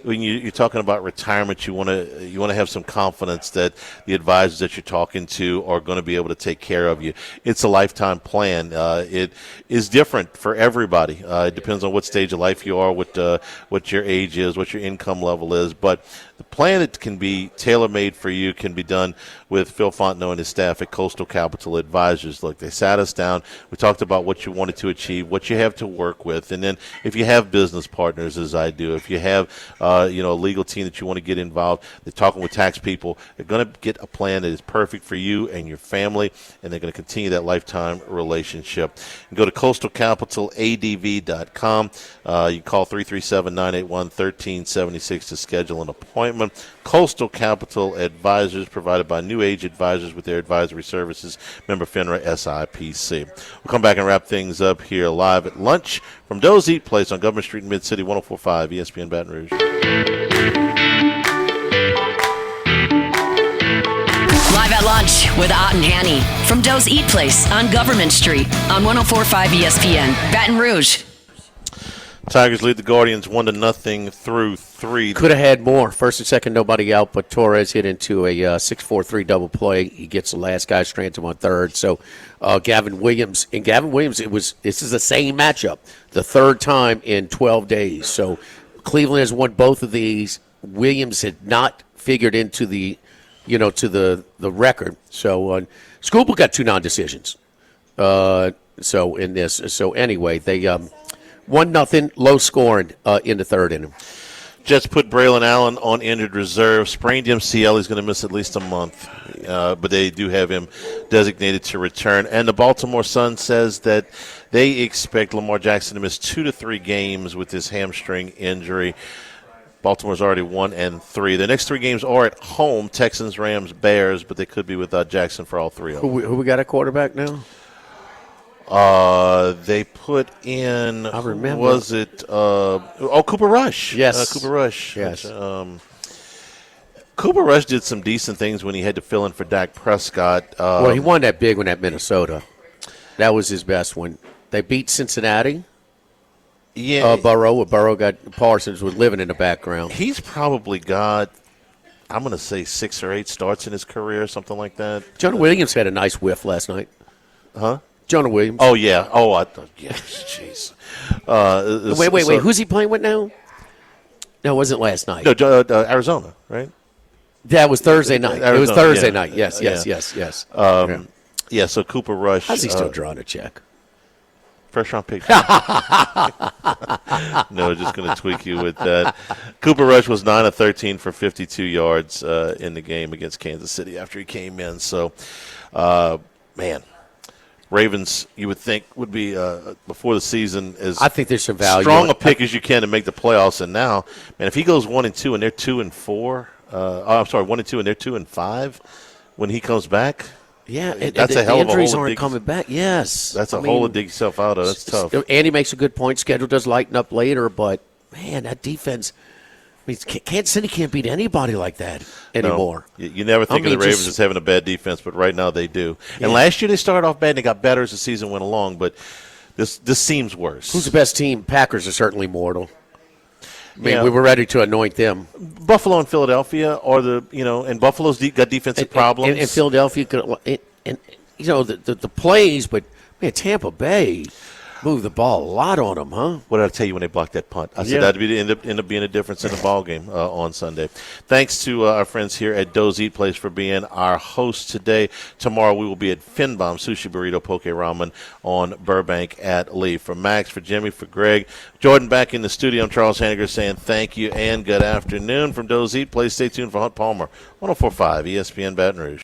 When you're talking about retirement, you want to have some confidence that the advisors that you're talking to are going to be able to take care of you. It's a lifetime plan. It is different for everybody. It depends on what stage of life you are, what your age is, what your income level is. But the plan that can be tailor-made for you can be done with Phil Fontenot and his staff at Coastal Capital Advisors. Look, they sat us down. We talked about what you wanted to achieve, what you have to work with, and then if you have business partners, as I do, if you have a legal team that you want to get involved, they're talking with tax people. They're going to get a plan that is perfect for you and your family, and they're going to continue that lifetime relationship. And go to coastalcapitaladv.com. You call 337-981-1376 to schedule an appointment. Coastal Capital Advisors, provided by New Age Advisors with their advisory services. Member FINRA SIPC. We'll come back and wrap things up here live at lunch from Doe's Eat Place on Government Street in Mid-City, 104.5 ESPN Baton Rouge. Live at lunch with Ott and Hanny from Doe's Eat Place on Government Street on 104.5 ESPN Baton Rouge. Tigers lead the Guardians 1-0 through 3. Could have had more. First and second, nobody out, but Torres hit into a 6-4-3 double play. He gets the last guy, strands him on third. So Gavin Williams, this is the same matchup, the third time in 12 days. So Cleveland has won both of these Williams had not figured into the record. So Schuylkill got 2 non-decisions. So in this, so anyway, they 1-0, low scoring in the third inning. Jets put Braylon Allen on injured reserve. Sprained MCL. He's going to miss at least a month. But they do have him designated to return. And the Baltimore Sun says that they expect Lamar Jackson to miss 2 to 3 games with this hamstring injury. Baltimore's already 1-3. The next 3 games are at home: Texans, Rams, Bears, but they could be without Jackson for all 3 of them. Who we got at quarterback now? They put in. I remember. Was it? Cooper Rush. Yes, Cooper Rush. Yes. Cooper Rush did some decent things when he had to fill in for Dak Prescott. Well, he won that big one at Minnesota. That was his best one. They beat Cincinnati. Yeah. Burrow got Parsons was living in the background. He's probably got, I'm going to say 6 or 8 starts in his career, something like that. Jonah Williams had a nice whiff last night. Huh? Jonah Williams. Oh, yeah. Oh, I thought, yes, jeez. Wait. Who's he playing with now? No, it wasn't last night. No, Arizona, right? That was Thursday night. Arizona, it was Thursday yeah. night. Yes. Yeah, so Cooper Rush. How's he still drawing a check? First round pick. No, just going to tweak you with that. Cooper Rush was 9 of 13 for 52 yards in the game against Kansas City after he came in. So, man, Ravens, you would think, would be before the season as I think there's some value. Strong a pick as you can to make the playoffs. And now, man, if he goes 1-2 and they're 2-4, I'm sorry, 1-2 and they're 2-5 when he comes back. Yeah, that's a hell of a injuries hole aren't coming back. Yes, that's a hole to dig yourself out of. That's tough. Andy makes a good point. Schedule does lighten up later, but man, that defense. I mean, Kansas City can't beat anybody like that anymore. No, you never think of the Ravens as having a bad defense, but right now they do. Yeah. And last year they started off bad and they got better as the season went along, but this seems worse. Who's the best team? Packers are certainly mortal. I mean, we were ready to anoint them. Buffalo and Philadelphia are and Buffalo's got defensive problems. And Philadelphia could, the plays, but man, Tampa Bay moved the ball a lot on them, huh? What did I tell you when they blocked that punt? I said that'd end up being a difference in the ball game on Sunday. Thanks to our friends here at Doe's Eat Place for being our host today. Tomorrow we will be at Finbom Sushi Burrito Poke Ramen on Burbank at Lee. For Max, for Jimmy, for Greg, Jordan back in the studio. I'm Charles Hanniger saying thank you and good afternoon from Doe's Eat Place. Stay tuned for Hunt Palmer, 104.5 ESPN Baton Rouge.